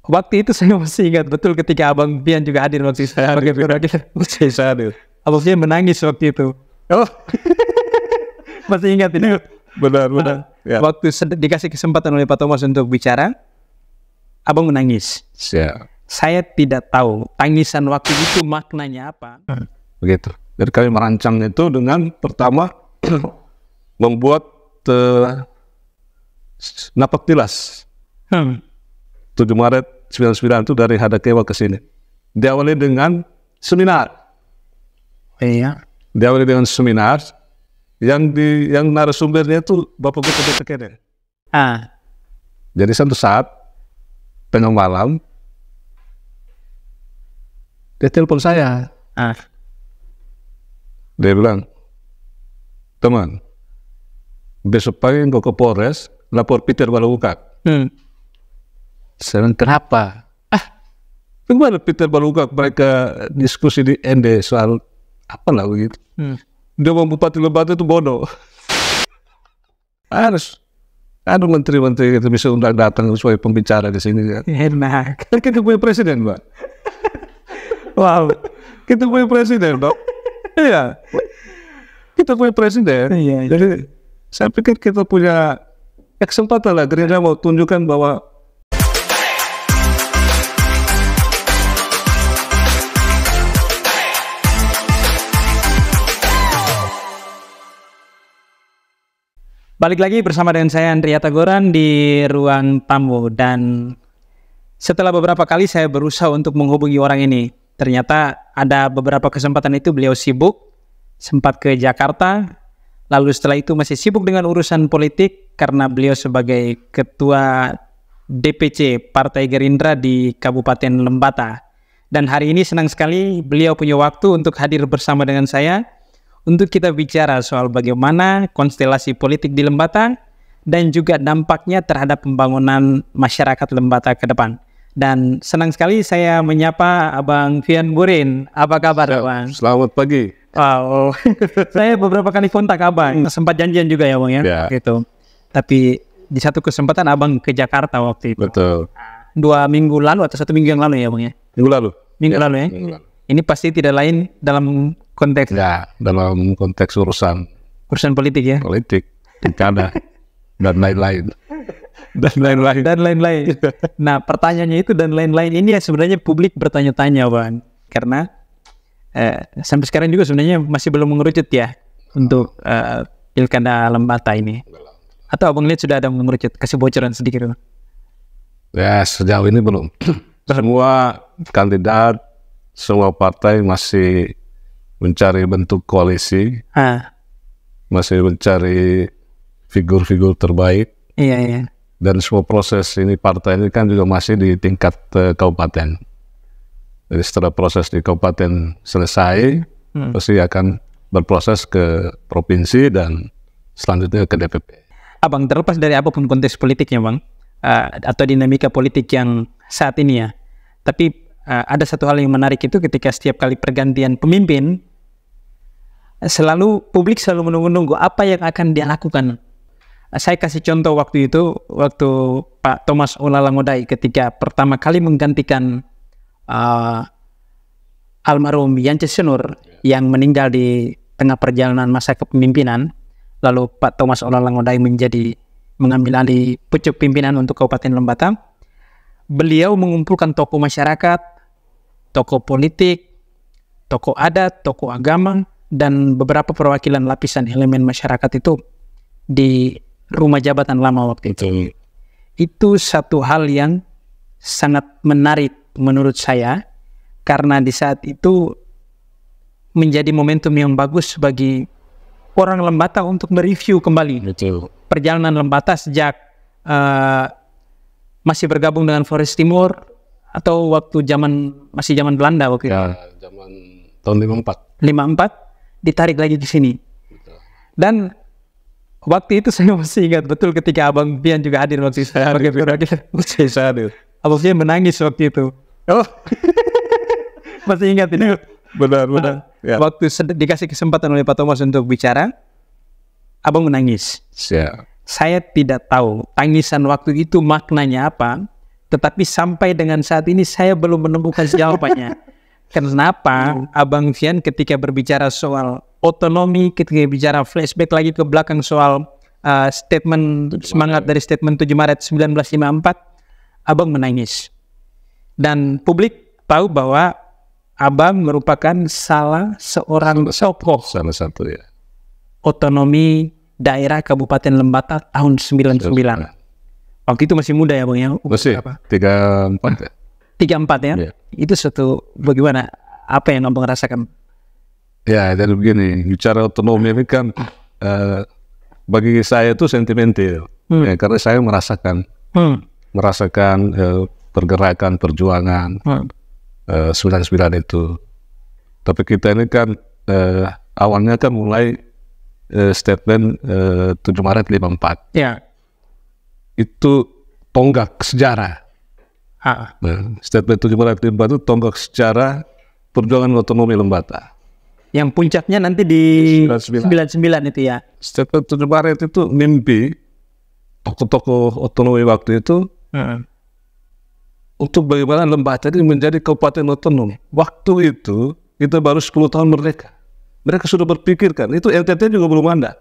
Waktu itu saya masih ingat betul ketika Abang Fian juga hadir waktu itu. Saya hadir. Abang Fian menangis waktu itu. Oh, Masih ingat ini. benar. Ya. Waktu dikasih kesempatan oleh Pak Thomas untuk bicara, Abang menangis. Siap. Saya tidak tahu tangisan waktu itu maknanya apa. Begitu. Jadi kami merancang itu dengan pertama membuat napak tilas. 7 Maret 99 itu dari Hadakewa ke sini. Diawali dengan seminar. Iya. Diawali dengan seminar yang narasumbernya itu Bapak Gubernur Tekede. Jadi satu saat tengah malam dia telepon saya. Dia bilang, teman, besok pagi engkau ke Polres lapor Peter Balukak. Saya bilang, kenapa? Bagaimana Peter Balukak mereka diskusi di ND soal apa lah begitu. Dia mau bupati Lembata itu bodoh. Harus ada menteri-menteri itu bisa undang datang sebagai pembicara di sini kan. Enak. Kan kita punya presiden, Mbak. Wow. Kita punya presiden, Dok. Iya. Kita punya presiden. Iya. Jadi saya pikir kita punya kesempatan lah. Gerindra mau tunjukkan bahwa Balik lagi bersama dengan saya Andrea Tagoran di ruang tamu, dan setelah beberapa kali saya berusaha untuk menghubungi orang ini, ternyata ada beberapa kesempatan itu beliau sibuk, sempat ke Jakarta, lalu setelah itu masih sibuk dengan urusan politik karena beliau sebagai ketua DPC Partai Gerindra di Kabupaten Lembata. Dan hari ini senang sekali beliau punya waktu untuk hadir bersama dengan saya untuk kita bicara soal bagaimana konstelasi politik di Lembata dan juga dampaknya terhadap pembangunan masyarakat Lembata ke depan. Dan senang sekali saya menyapa Abang Fian Burin. Apa kabar, Bang? Selamat pagi. Wow. Saya beberapa kali kontak Abang. Sempat janjian juga ya, Bang ya? Ya. Gitu. Tapi di satu kesempatan Abang ke Jakarta waktu itu. Betul. 2 minggu lalu atau 1 minggu yang lalu ya, Bang ya? Minggu lalu. Minggu lalu ya? Minggu lalu. Ini pasti tidak lain dalam konteks Ya, dalam konteks urusan politik ya? politik, pilkada, dan lain-lain. Dan lain-lain. Nah, pertanyaannya itu dan lain-lain ini ya sebenarnya publik bertanya-tanya, Bang. Karena sampai sekarang juga sebenarnya masih belum mengerucut ya untuk pilkada Lembata ini. Atau Abang lihat sudah ada mengerucut? Kasih bocoran sedikit, Bang. Ya, sejauh ini belum. Semua kandidat, semua partai masih mencari bentuk koalisi, masih mencari figur-figur terbaik. Iya. Dan semua proses ini partai ini kan juga masih di tingkat kabupaten. Jadi setelah proses di kabupaten selesai, pasti akan berproses ke provinsi dan selanjutnya ke DPP. Abang, terlepas dari apapun konteks politiknya, Bang, atau dinamika politik yang saat ini ya, tapi ada satu hal yang menarik itu ketika setiap kali pergantian pemimpin, publik selalu menunggu-nunggu apa yang akan dia lakukan. Saya kasih contoh waktu itu, waktu Pak Thomas Olalangodai ketika pertama kali menggantikan almarhum Yance Senur yang meninggal di tengah perjalanan masa kepemimpinan, lalu Pak Thomas Olalangodai mengambil alih pucuk pimpinan untuk Kabupaten Lembata. Beliau mengumpulkan tokoh masyarakat, tokoh politik, tokoh adat, tokoh agama, dan beberapa perwakilan lapisan elemen masyarakat itu di rumah jabatan lama waktu itu. Itu satu hal yang sangat menarik menurut saya, karena di saat itu menjadi momentum yang bagus bagi orang Lembata untuk mereview kembali perjalanan Lembata sejak masih bergabung dengan Flores Timur atau waktu masih zaman Belanda waktu itu. Ya, zaman tahun 54 ditarik lagi ke sini. Dan waktu itu saya masih ingat betul ketika Abang Fian juga hadir waktu itu. saya hadir. Abang Fian menangis waktu itu. Oh, masih ingat ini. benar. Ya. Waktu dikasih kesempatan oleh Pak Thomas untuk bicara, Abang menangis. Siap. Saya tidak tahu tangisan waktu itu maknanya apa, Tetapi sampai dengan saat ini saya belum menemukan jawabannya. Kenapa Abang Fian ketika berbicara soal otonomi, ketika bicara flashback lagi ke belakang soal statement semangat dari statement 7 Maret 1954, Abang menangis. Dan publik tahu bahwa Abang merupakan salah seorang tokoh salah satu ya otonomi daerah Kabupaten Lembata tahun 99. Waktu itu masih muda ya Bang ya? Masih, 34 ya? 34 ya? Ya. Itu suatu bagaimana? Apa yang Abang rasakan? Ya, jadi begini, bicara otonomi ini kan bagi saya itu sentimental. Ya, karena saya merasakan pergerakan, perjuangan 99 itu. Tapi kita ini kan awalnya kan mulai statement 7 Maret 54. Ya. Itu tonggak sejarah. Nah, statement 7 Maret 54 itu tonggak sejarah perjuangan otonomi Lembata. Yang puncaknya nanti di 99 itu ya. Statement 7 Maret itu mimpi tokoh-tokoh otonomi waktu itu untuk bagaimana Lembata ini menjadi kabupaten otonom. Waktu itu kita baru 10 tahun merdeka. Mereka sudah berpikirkan, itu NTT juga belum ada.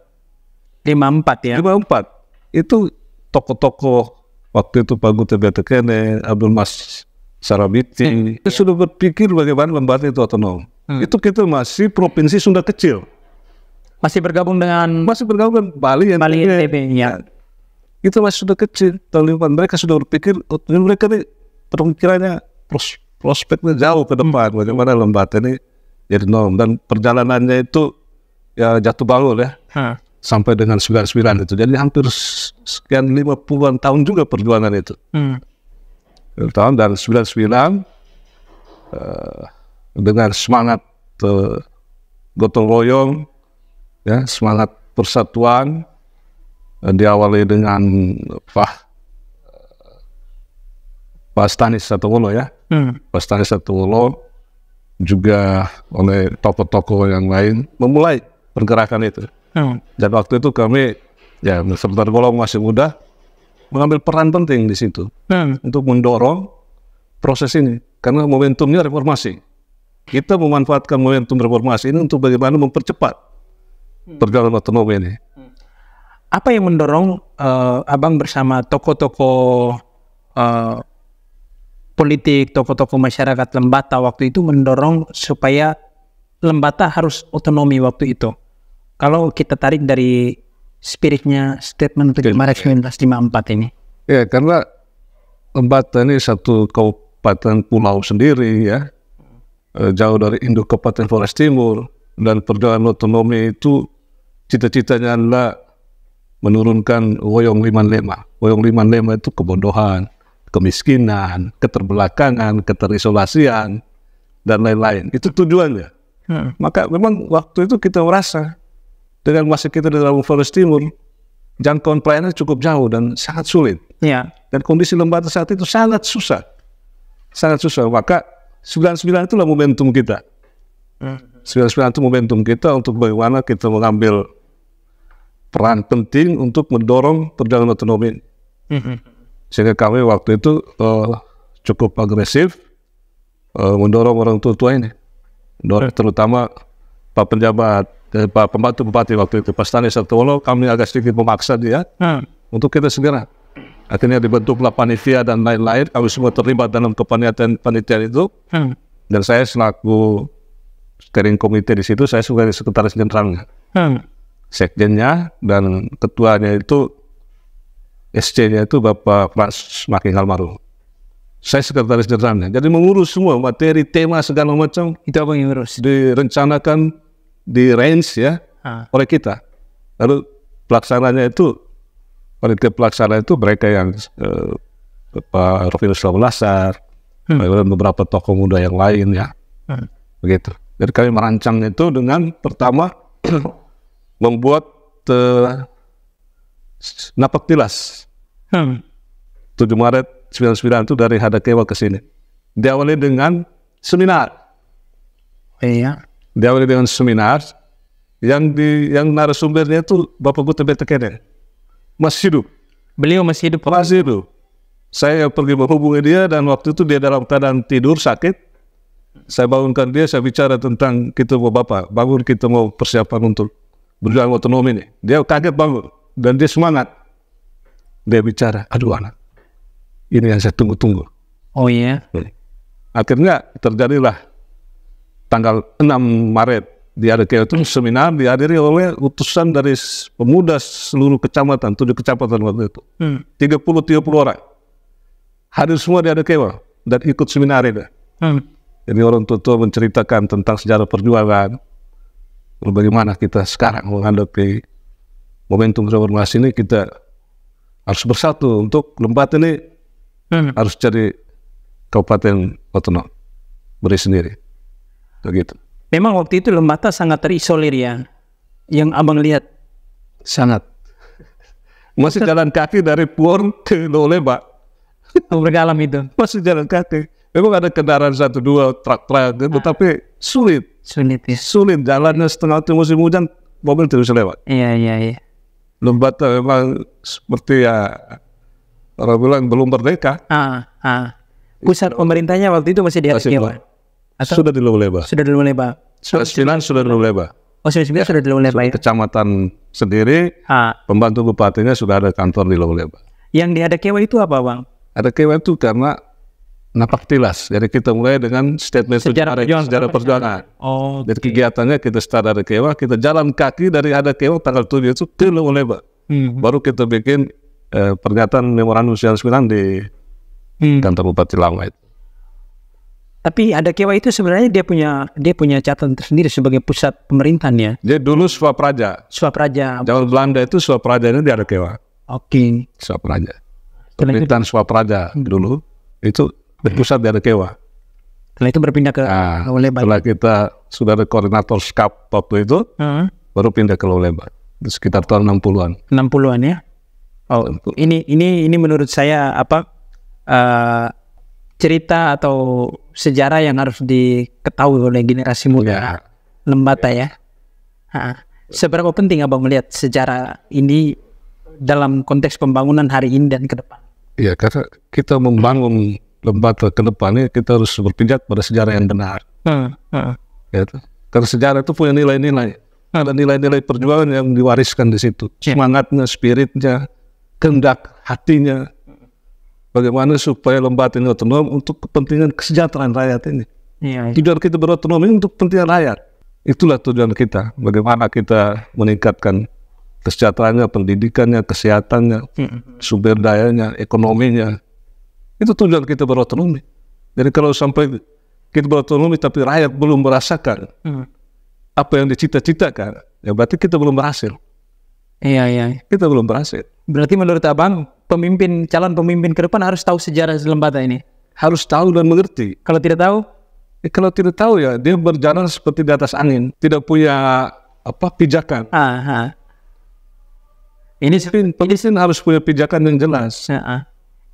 54 ya? 54. Itu tokoh-tokoh waktu itu Pak Gute Betekene, Abdul Mas Sarabiti, itu sudah berpikir bagaimana Lembata itu otonom. Itu kita masih provinsi Sunda kecil. Masih bergabung dengan Bali NTB ya. Itu masih sudah kecil. Tahun 54 mereka sudah berpikir, mereka ini pemikirannya prospeknya jauh ke depan. Bagaimana Lembata ini jadi nom, dan perjalanannya itu ya jatuh bangun ya. Sampai dengan 99 itu. Jadi hampir sekian 50-an tahun juga perjuangan itu. Tahun dan 99 dengan semangat gotong royong, ya, semangat persatuan, diawali dengan Pak Stanis Satomono ya. Pak Stanis Satomono juga oleh tokoh-tokoh yang lain memulai pergerakan itu. Dan waktu itu kami ya sebentar golong masih muda mengambil peran penting di situ untuk mendorong proses ini karena momentumnya reformasi. Kita memanfaatkan momentum reformasi ini untuk bagaimana mempercepat perjalanan otonomi ini. Apa yang mendorong Abang bersama tokoh-tokoh politik, tokoh-tokoh masyarakat Lembata waktu itu mendorong supaya Lembata harus otonomi waktu itu? Kalau kita tarik dari spiritnya statement 7 Maret 1954 ini. Ya, karena Lembata ini satu kabupaten pulau sendiri ya, jauh dari induk Kabupaten Flores Timur, dan perjuangan otonomi itu cita-citanya adalah menurunkan Woyong 55. Woyong 55 itu kebodohan, kemiskinan, keterbelakangan, keterisolasian, dan lain-lain. Itu tujuannya. Maka memang waktu itu kita merasa dengan masih kita di dalam Flores Timur, jangkauan pelayanan cukup jauh dan sangat sulit. Ya. Dan kondisi Lembata saat itu sangat susah. Sangat susah. Maka 99 itulah momentum kita. 99 itu momentum kita untuk bagaimana kita mengambil peran penting untuk mendorong perjalanan otonomi. Sehingga kami waktu itu cukup agresif mendorong orang tua ini. Terutama Pak Penjabat, Pak Pembantu Bupati waktu itu, Pak Stanis Satomono, kami agak sedikit memaksa dia untuk kita segera. Akhirnya dibentuklah panitia dan lain-lain, kami semua terlibat dalam kepanitiaan itu. Dan saya selaku steering komite di situ, saya sebagai sekretaris jenderalnya. Sekjennya dan ketuanya itu, SC-nya itu Bapak Frans Making Almarhum. Saya sekretaris jenderalnya. Jadi mengurus semua materi, tema, segala macam. Itu apa yang ngurus? Direncanakan, di range ya oleh kita. Lalu pelaksananya itu, panitia pelaksana itu mereka yang Pak Rofinus Lasar, dan beberapa tokoh muda yang lain ya. Begitu. Jadi kami merancangnya itu dengan pertama membuat napak tilas 7 Maret 99 itu dari Hadakewa ke sini. Diawali dengan seminar. Iya. Diawali dengan seminar yang narasumbernya itu Bapak Gute Betekene. Masih hidup. Beliau masih hidup. Masih hidup. Saya pergi menghubungi dia dan waktu itu dia dalam keadaan tidur sakit. Saya bangunkan dia, saya bicara tentang kita mau Bapak, bangun kita mau persiapan untuk berjuang otonomi ini. Dia kaget bangun dan dia semangat. Dia bicara, aduh anak, ini yang saya tunggu-tunggu. Oh iya. Akhirnya terjadilah tanggal 6 Maret di Adekewa itu seminar dihadiri oleh utusan dari pemuda seluruh kecamatan, 7 kecamatan waktu itu. 30 orang. Hadir semua di Adekewa dan ikut seminar itu. Jadi orang tua menceritakan tentang sejarah perjuangan, bagaimana kita sekarang menghadapi momentum reformasi ini, kita harus bersatu untuk Lembata ini harus jadi kabupaten otonom berdiri sendiri. Begitu. Memang waktu itu Lembata sangat terisolir ya, yang abang lihat. Sangat. Masih jalan kaki dari Puor ke Loleba. Bergalam itu. Masih jalan kaki. Memang ada kendaraan 1-2 truk-truk gitu, tapi sulit. Sulit ya. Sulit, jalannya setengah waktu musim hujan, mobil terus lewat. Iya. Lembata memang seperti ya orang bilang belum merdeka. Pusat pemerintahnya waktu itu masih di Adekewa. Sudah di Loleba. Sudah di Loleba. 9 sudah di Loleba. Oh, 9 sudah di Loleba ya. Kecamatan sendiri, pembantu bupatinya sudah ada kantor di Loleba. Yang di Adekewa itu apa, Bang? Adekewa itu karena napak tilas. Jadi kita mulai dengan statement sejarah perjuangan. Oh. Dari kegiatannya kita start Adekewa, kita jalan kaki dari Adekewa tanggal 7 itu ke Loleba. Baru kita bikin pernyataan memorandum 99 di kantor Bupati Lama itu. Tapi Adekewa itu sebenarnya dia punya catatan tersendiri sebagai pusat pemerintahan ya. Jadi dulu Swapraja. Zaman Belanda itu Swapraja ini di Adekewa. Oke. Swapraja. Pemerintahan Swapraja dulu itu berpusat di Adekewa. Setelah itu berpindah ke Loleba. Setelah kita sudah ada koordinator SKAP waktu itu, baru pindah ke Loleba. Sekitar tahun 60-an. 60-an ya. Oh, ini menurut saya cerita atau sejarah yang harus diketahui oleh generasi muda Lembata ya. Seberapa penting abang melihat sejarah ini dalam konteks pembangunan hari ini dan ke depan? Ya, karena kita membangun Lembata ke depannya, kita harus berpijak pada sejarah yang benar. Ya, karena sejarah itu punya nilai-nilai. Ada nilai-nilai perjuangan yang diwariskan di situ. Semangatnya, spiritnya, kehendak hatinya. Bagaimana supaya Lembata ini otonom untuk kepentingan kesejahteraan rakyat ini. Tujuan kita berotonomi untuk kepentingan rakyat. Itulah tujuan kita. Bagaimana kita meningkatkan kesejahteraannya, pendidikannya, kesehatannya, sumber dayanya, ekonominya. Itu tujuan kita berotonomi. Jadi kalau sampai kita berotonomi tapi rakyat belum merasakan apa yang dicita-citakan, ya berarti kita belum berhasil. Iya. Kita belum berhasil. Berarti menurut abang, calon pemimpin ke depan harus tahu sejarah Lembata ini? Harus tahu dan mengerti. Kalau tidak tahu? Kalau tidak tahu ya dia berjalan seperti di atas angin, tidak punya pijakan. Ini pemimpin harus punya pijakan yang jelas.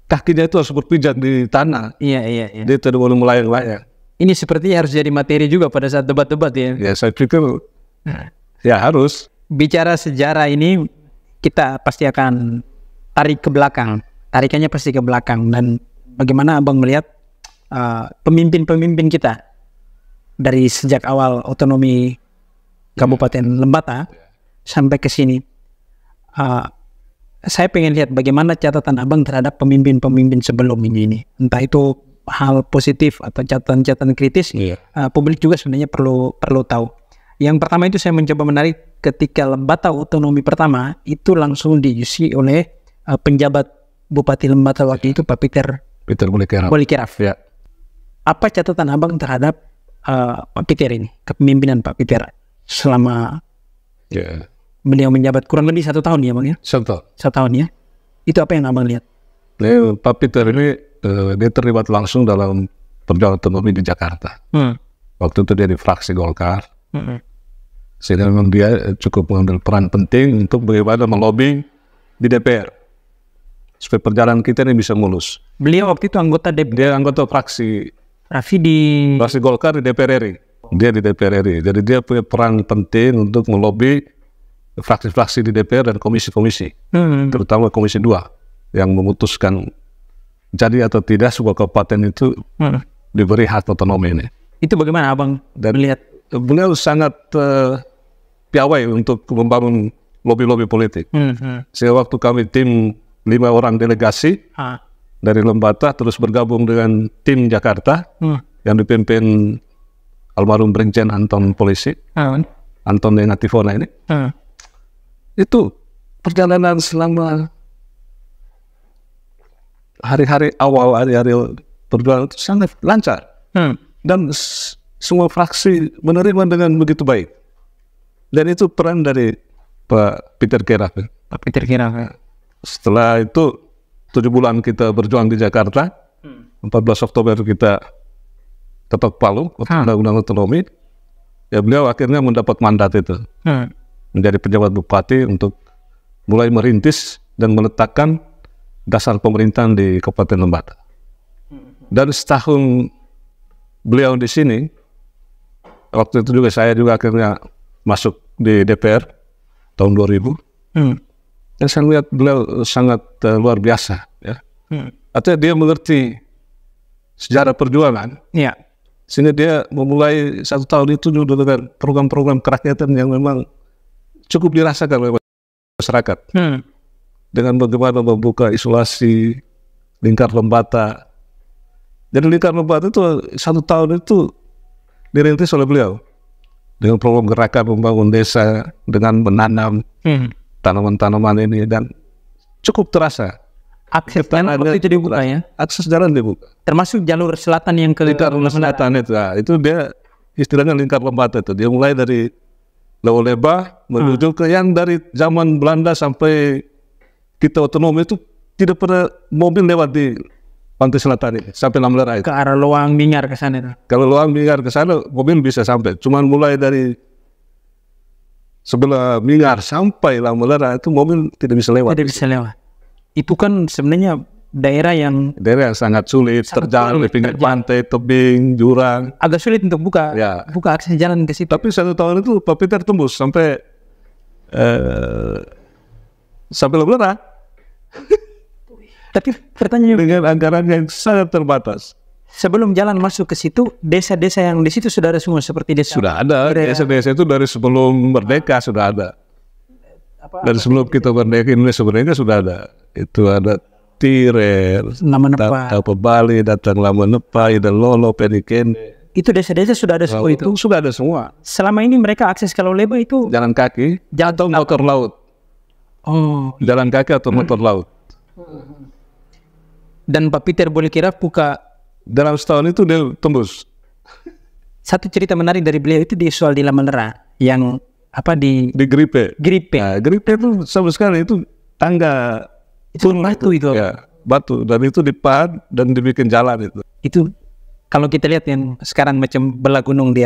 Kakinya itu harus berpijak di tanah. Iya. Dia tidak boleh melayang-layang. Ini sepertinya harus jadi materi juga pada saat debat-debat ya. Ya saya pikir ya harus. Bicara sejarah ini kita pasti akan tarik ke belakang. Tarikannya pasti ke belakang. Dan bagaimana abang melihat pemimpin-pemimpin kita dari sejak awal otonomi Kabupaten Lembata sampai ke sini. Saya pengen lihat bagaimana catatan abang terhadap pemimpin-pemimpin sebelum ini. Entah itu hal positif atau catatan-catatan kritis. Publik juga sebenarnya perlu tahu. Yang pertama itu saya mencoba menarik ketika Lembata otonomi pertama itu langsung diisi oleh penjabat Bupati Lembata waktu itu Pak Peter Bolykeraf. Ya. Apa catatan abang terhadap Pak Peter ini, kepemimpinan Pak Peter selama beliau menjabat kurang lebih 1 tahun ya bang ya? 1 tahun ya. Itu apa yang abang lihat? Pak Peter ini dia terlibat langsung dalam perjuangan otonomi di Jakarta. Waktu itu dia di fraksi Golkar. Sehingga memang dia cukup mengambil peran penting untuk bagaimana melobi di DPR supaya perjalanan kita ini bisa mulus. Beliau waktu itu anggota DPR. Dia anggota fraksi Golkar di DPR RI. Dia di DPR RI. Jadi dia punya peran penting untuk melobi fraksi-fraksi di DPR dan komisi-komisi, terutama Komisi 2 yang memutuskan jadi atau tidak sebuah kabupaten itu diberi hak otonomi ini. Itu bagaimana Abang melihat? Beliau sangat piawai untuk membangun lobi-lobi politik. Sehingga waktu kami tim 5 orang delegasi dari Lembata terus bergabung dengan tim Jakarta yang dipimpin almarhum Brigjen Anton Polisi, Anton Nativona ini. Itu perjalanan selama hari-hari awal, hari-hari perjuangan itu sangat lancar. Dan semua fraksi menerima dengan begitu baik. Dan itu peran dari Pak Peter Keraf. Pak Peter Keraf. Setelah itu 7 bulan kita berjuang di Jakarta, 14 Oktober kita ketok palu undang-undang otonomi. Ya beliau akhirnya mendapat mandat itu menjadi pejabat bupati untuk mulai merintis dan meletakkan dasar pemerintahan di Kabupaten Lembata. Dan setahun beliau di sini, waktu itu juga saya juga akhirnya masuk di DPR tahun 2000. Dan saya lihat beliau sangat luar biasa, ya. Artinya dia mengerti sejarah perjuangan. Ya. Sehingga dia memulai 1 tahun itu juga dengan program-program kerakyatan yang memang cukup dirasakan oleh masyarakat. Dengan bagaimana membuka isolasi lingkar Lembata. Jadi lingkar Lembata itu 1 tahun itu dirintis oleh beliau dengan program gerakan membangun desa dengan menanam tanaman-tanaman ini, dan cukup terasa akses jalan waktu itu dibuka, ya. Akses jalan dibuka. Termasuk jalur selatan yang ke lingkar selatan itu. Nah, itu dia istilahnya lingkar Lembata itu. Dia mulai dari Lewoleba menuju ke yang dari zaman Belanda sampai kita otonomi itu tidak pernah mobil lewat di pantai selatan ini sampai Lamlera itu. Ke arah Loang Bingar ke sana itu. Kalau Loang Bingar ke sana mobil bisa sampai. Cuman mulai dari sebelah Bingar sampai Lamlera itu mobil tidak bisa lewat. Tidak bisa lewat. Itu kan sebenarnya daerah yang sangat sulit, terjal di pinggir pantai, tebing, jurang. Agak sulit untuk buka akses jalan ke situ. Tapi 1 tahun itu Pak Peter tembus sampai Lamlera. Tapi pertanyaannya dengan anggaran yang sangat terbatas. Sebelum jalan masuk ke situ, desa-desa yang di situ sudah ada semua seperti desa. Sudah ada, desa-desa itu dari sebelum merdeka sudah ada. Dari sebelum kita merdeka Indonesia merdeka sudah ada. Itu ada Tirer, Lamenepa, Bali, datang Lamenepa, Ida Lolo, Pedikende. Itu desa-desa sudah ada semua itu. Sudah ada semua. Selama ini mereka akses ke Lewoleba itu jalan kaki atau motor laut. Jalan kaki atau motor laut. Dan Pak Peter boleh kira buka dalam setahun itu dia tembus. Satu cerita menarik dari beliau itu di soal di Lamlera yang di Gripe. Nah, Gripe itu sama sekali itu tangga itu batu itu. Ya, batu, dan itu dipahat dan dibikin jalan itu. Itu kalau kita lihat yang sekarang macam belah gunung di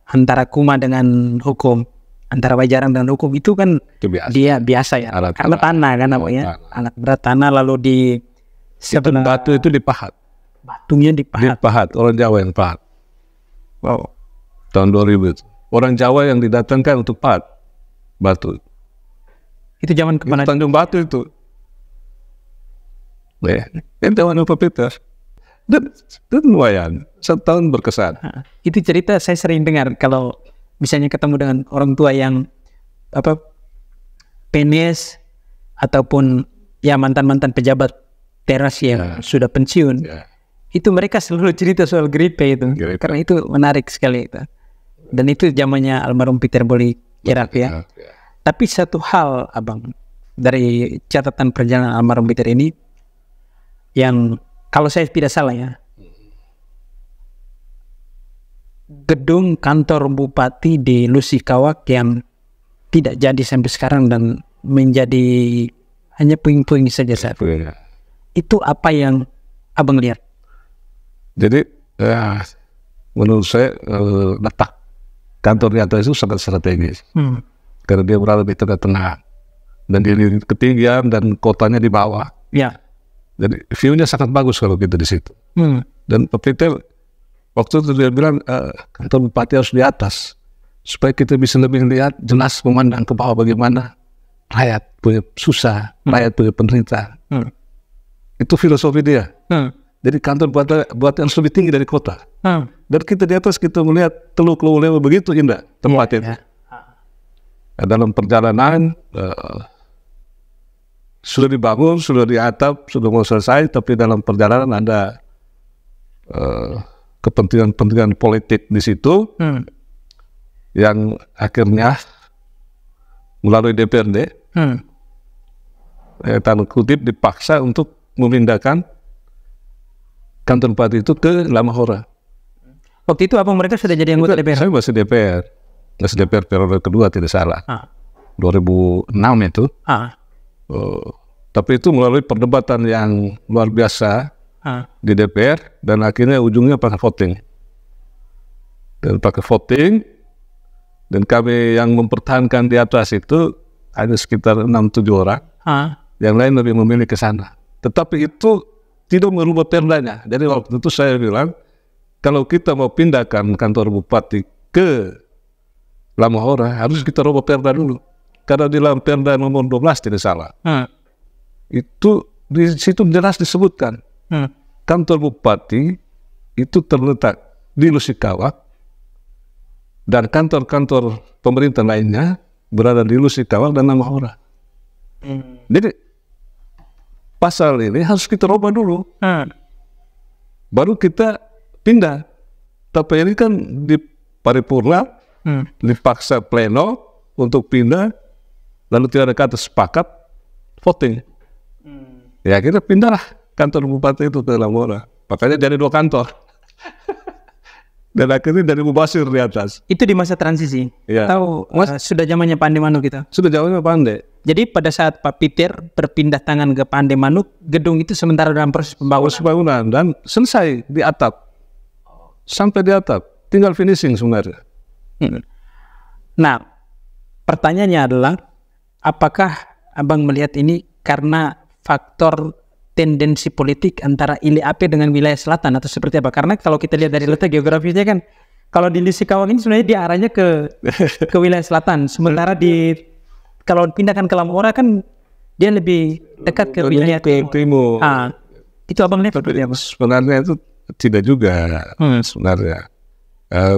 antara Kuma dengan Hukum, antara Wajaran dan Hukum itu kan dia biasa ya, karena tanah kan alat berat tanah, lalu di sebelah batu itu dipahat. Batunya dipahat. Orang Jawa yang pahat. Wow. Tahun 2000 itu. Orang Jawa yang didatangkan untuk pahat batu. Itu zaman kemana? Tanjung Batu itu. Itu warna Pak Peter. Dan lumayan, 1 tahun berkesan. Itu cerita saya sering dengar kalau misalnya ketemu dengan orang tua yang PNS ataupun ya mantan-mantan pejabat teras yang sudah pensiun. Itu mereka selalu cerita soal Gripe itu. Karena itu menarik sekali itu. Dan itu zamannya almarhum Peter Boleh Keraf ya. Tapi satu hal Abang dari catatan perjalanan almarhum Peter ini yang kalau saya tidak salah ya, gedung kantor bupati di Lusikawak yang tidak jadi sampai sekarang dan menjadi hanya puing-puing saja saat itu apa yang Abang lihat? Jadi menurut saya letak kantor nyata itu sangat strategis. Karena dia berada di tengah-tengah dan di ketinggian dan kotanya di bawah. Ya. Jadi view-nya sangat bagus kalau kita di situ. Dan Pak Peter waktu itu dia bilang kantor bupati harus di atas supaya kita bisa lebih lihat jelas memandang ke bawah bagaimana rakyat punya susah, rakyat punya penderitaan. Itu filosofi dia. Jadi kantor buatan harus lebih tinggi dari kota. Dan kita di atas kita melihat Teluk Leulewa begitu indah tempat itu. Dalam perjalanan sudah dibangun, sudah diatap, sudah mau selesai, tapi dalam perjalanan ada kepentingan politik di situ yang akhirnya melalui DPRD tanda kutip dipaksa untuk memindahkan kantor bupati itu ke Lamahora. Waktu itu abang mereka sudah jadi anggota DPR? Saya masih DPR periode kedua tidak salah. 2006 itu. Tapi itu melalui perdebatan yang luar biasa di DPR dan akhirnya ujungnya pakai voting. Dan kami yang mempertahankan di atas itu ada sekitar 6-7 orang. Yang lain lebih memilih ke sana. Tetapi itu tidak merubah perdanya. Jadi waktu itu saya bilang, kalau kita mau pindahkan kantor bupati ke Lamahora, harus kita rubah perda dulu. Karena di dalam perda nomor 12 tidak salah. Itu di situ jelas disebutkan. Kantor bupati itu terletak di Lusikawa dan kantor-kantor pemerintah lainnya berada di Lusikawa dan Lamahora. Jadi pasal ini harus kita rubah dulu, baru kita pindah. Tapi ini kan di paripurna, dipaksa pleno untuk pindah, lalu tidak ada kata sepakat, voting. Ya kita pindahlah kantor bupati itu ke Lamahora. Makanya jadi 2 kantor. Dan akhirnya dari Mubasir di atas. Itu di masa transisi? Ya. Atau sudah zamannya Pak Ande Manuk gitu? Sudah zamannya Pak Ande. Jadi pada saat Pak Peter berpindah tangan ke Pak Ande Manuk, gedung itu sementara dalam proses pembangunan dan selesai di atap. Sampai di atap. Tinggal finishing sebenarnya. Nah, pertanyaannya adalah, apakah abang melihat ini karena faktor tendensi politik antara ILAP dengan wilayah selatan atau seperti apa? Karena kalau kita lihat dari letak geografisnya kan, kalau di Lusikawa ini sebenarnya dia arahnya ke wilayah selatan, sementara kalau pindahkan ke Lamahora kan dia lebih dekat ke wilayah timur. Itu abang lihat seperti apa? Sebenarnya itu tidak juga sebenarnya.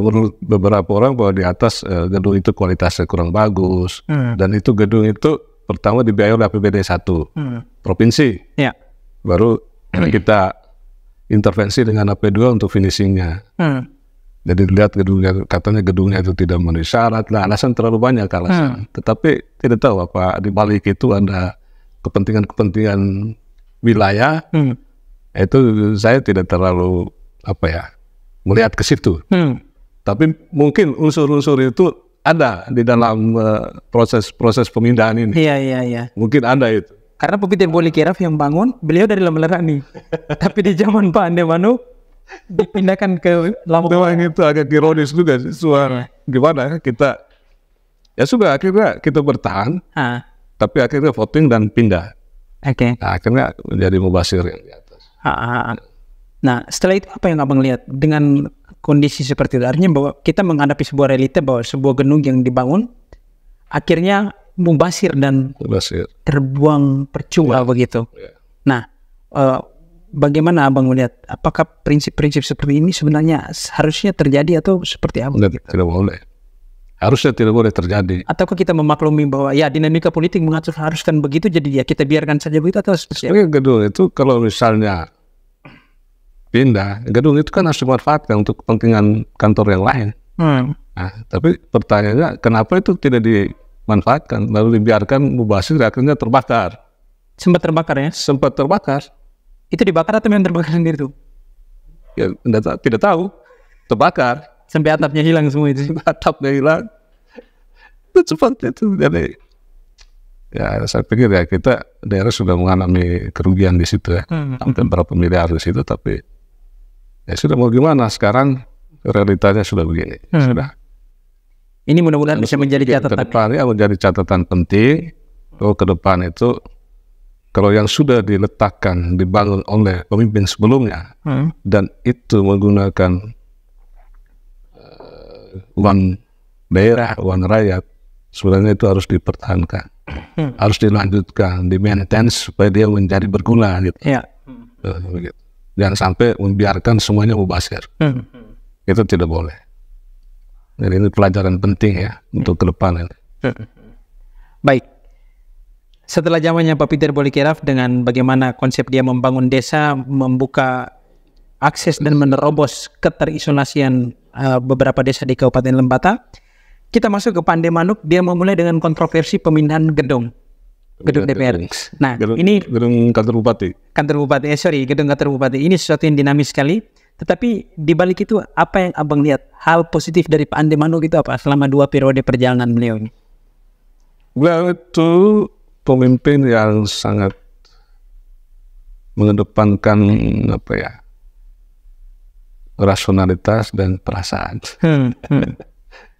Menurut beberapa orang bahwa di atas gedung itu kualitasnya kurang bagus, dan itu gedung itu pertama dibiayai oleh APBD 1 provinsi. Ya. Baru kita intervensi dengan AP2 untuk finishingnya. Jadi lihat gedungnya, katanya gedungnya itu tidak memenuhi syarat lah, alasan terlalu banyak alasan. Tetapi tidak tahu apa di balik itu ada kepentingan wilayah. Itu saya tidak terlalu melihat ke situ. Tapi mungkin unsur-unsur itu ada di dalam proses pemindahan ini. Iya. Mungkin ada itu. Karena Pak Peter Bolikiraf yang bangun, beliau dari Lamlerani. Tapi di zaman Pak Ande Manuk dipindahkan ke Lamahora. Memang itu agak ironis juga sih. Gimana kita, ya sudah akhirnya kita bertahan, tapi akhirnya voting dan pindah. Nah, akhirnya menjadi Mubasir yang di atas. Nah, setelah itu apa yang abang lihat dengan kondisi seperti itu? Artinya bahwa kita menghadapi sebuah realita bahwa sebuah gedung yang dibangun akhirnya Mubasir dan terbuang percuma begitu. Nah, bagaimana abang melihat? Apakah prinsip-prinsip seperti ini sebenarnya harusnya terjadi atau seperti apa? Tidak boleh. Harusnya tidak boleh terjadi. Ataukah kita memaklumi bahwa ya dinamika politik mengatur haruskan begitu, jadi ya kita biarkan saja begitu atau seperti apa? Gedung itu kalau misalnya pindah, gedung itu kan harus dimanfaatkan untuk kepentingan kantor yang lain. Nah, tapi pertanyaannya kenapa itu tidak dimanfaatkan lalu dibiarkan Mubasir akhirnya terbakar? Sempat terbakar ya? Sempat terbakar. Itu dibakar atau yang terbakar sendiri tuh? Ya tidak tahu. Terbakar. Sampai atapnya hilang semua itu. Atapnya hilang. Itu cepat itu. Jadi ya saya pikir ya kita daerah sudah mengalami kerugian di situ ya. Hampir berapa miliar di situ, tapi ya sudah mau gimana sekarang realitanya sudah begini. Sudah. Ini mudah-mudahan bisa menjadi catatan. Kedepannya menjadi catatan penting. Kalau ke depan itu kalau yang sudah diletakkan, dibangun oleh pemimpin sebelumnya, dan itu menggunakan uang daerah, uang rakyat, sebenarnya itu harus dipertahankan, harus dilanjutkan, di-maintain supaya dia menjadi berguna gitu. Ya. Begitu. Jangan sampai membiarkan semuanya mubazir. Itu tidak boleh. Jadi ini pelajaran penting ya untuk ke depan. Baik. Setelah zamannya Pak Peter Bollikeraf dengan bagaimana konsep dia membangun desa, membuka akses dan menerobos keterisolasian beberapa desa di Kabupaten Lembata, kita masuk ke Pak Ande Manuk. Dia memulai dengan kontroversi pemindahan gedung DPR. Nah, ini gedung kantor bupati. Gedung kantor bupati. Ini sesuatu yang dinamis sekali. Tetapi di balik itu apa yang abang lihat? Hal positif dari Pak Ande Manuk itu apa selama 2 periode perjalanan beliau ini? Beliau itu pemimpin yang sangat mengedepankan rasionalitas dan perasaan.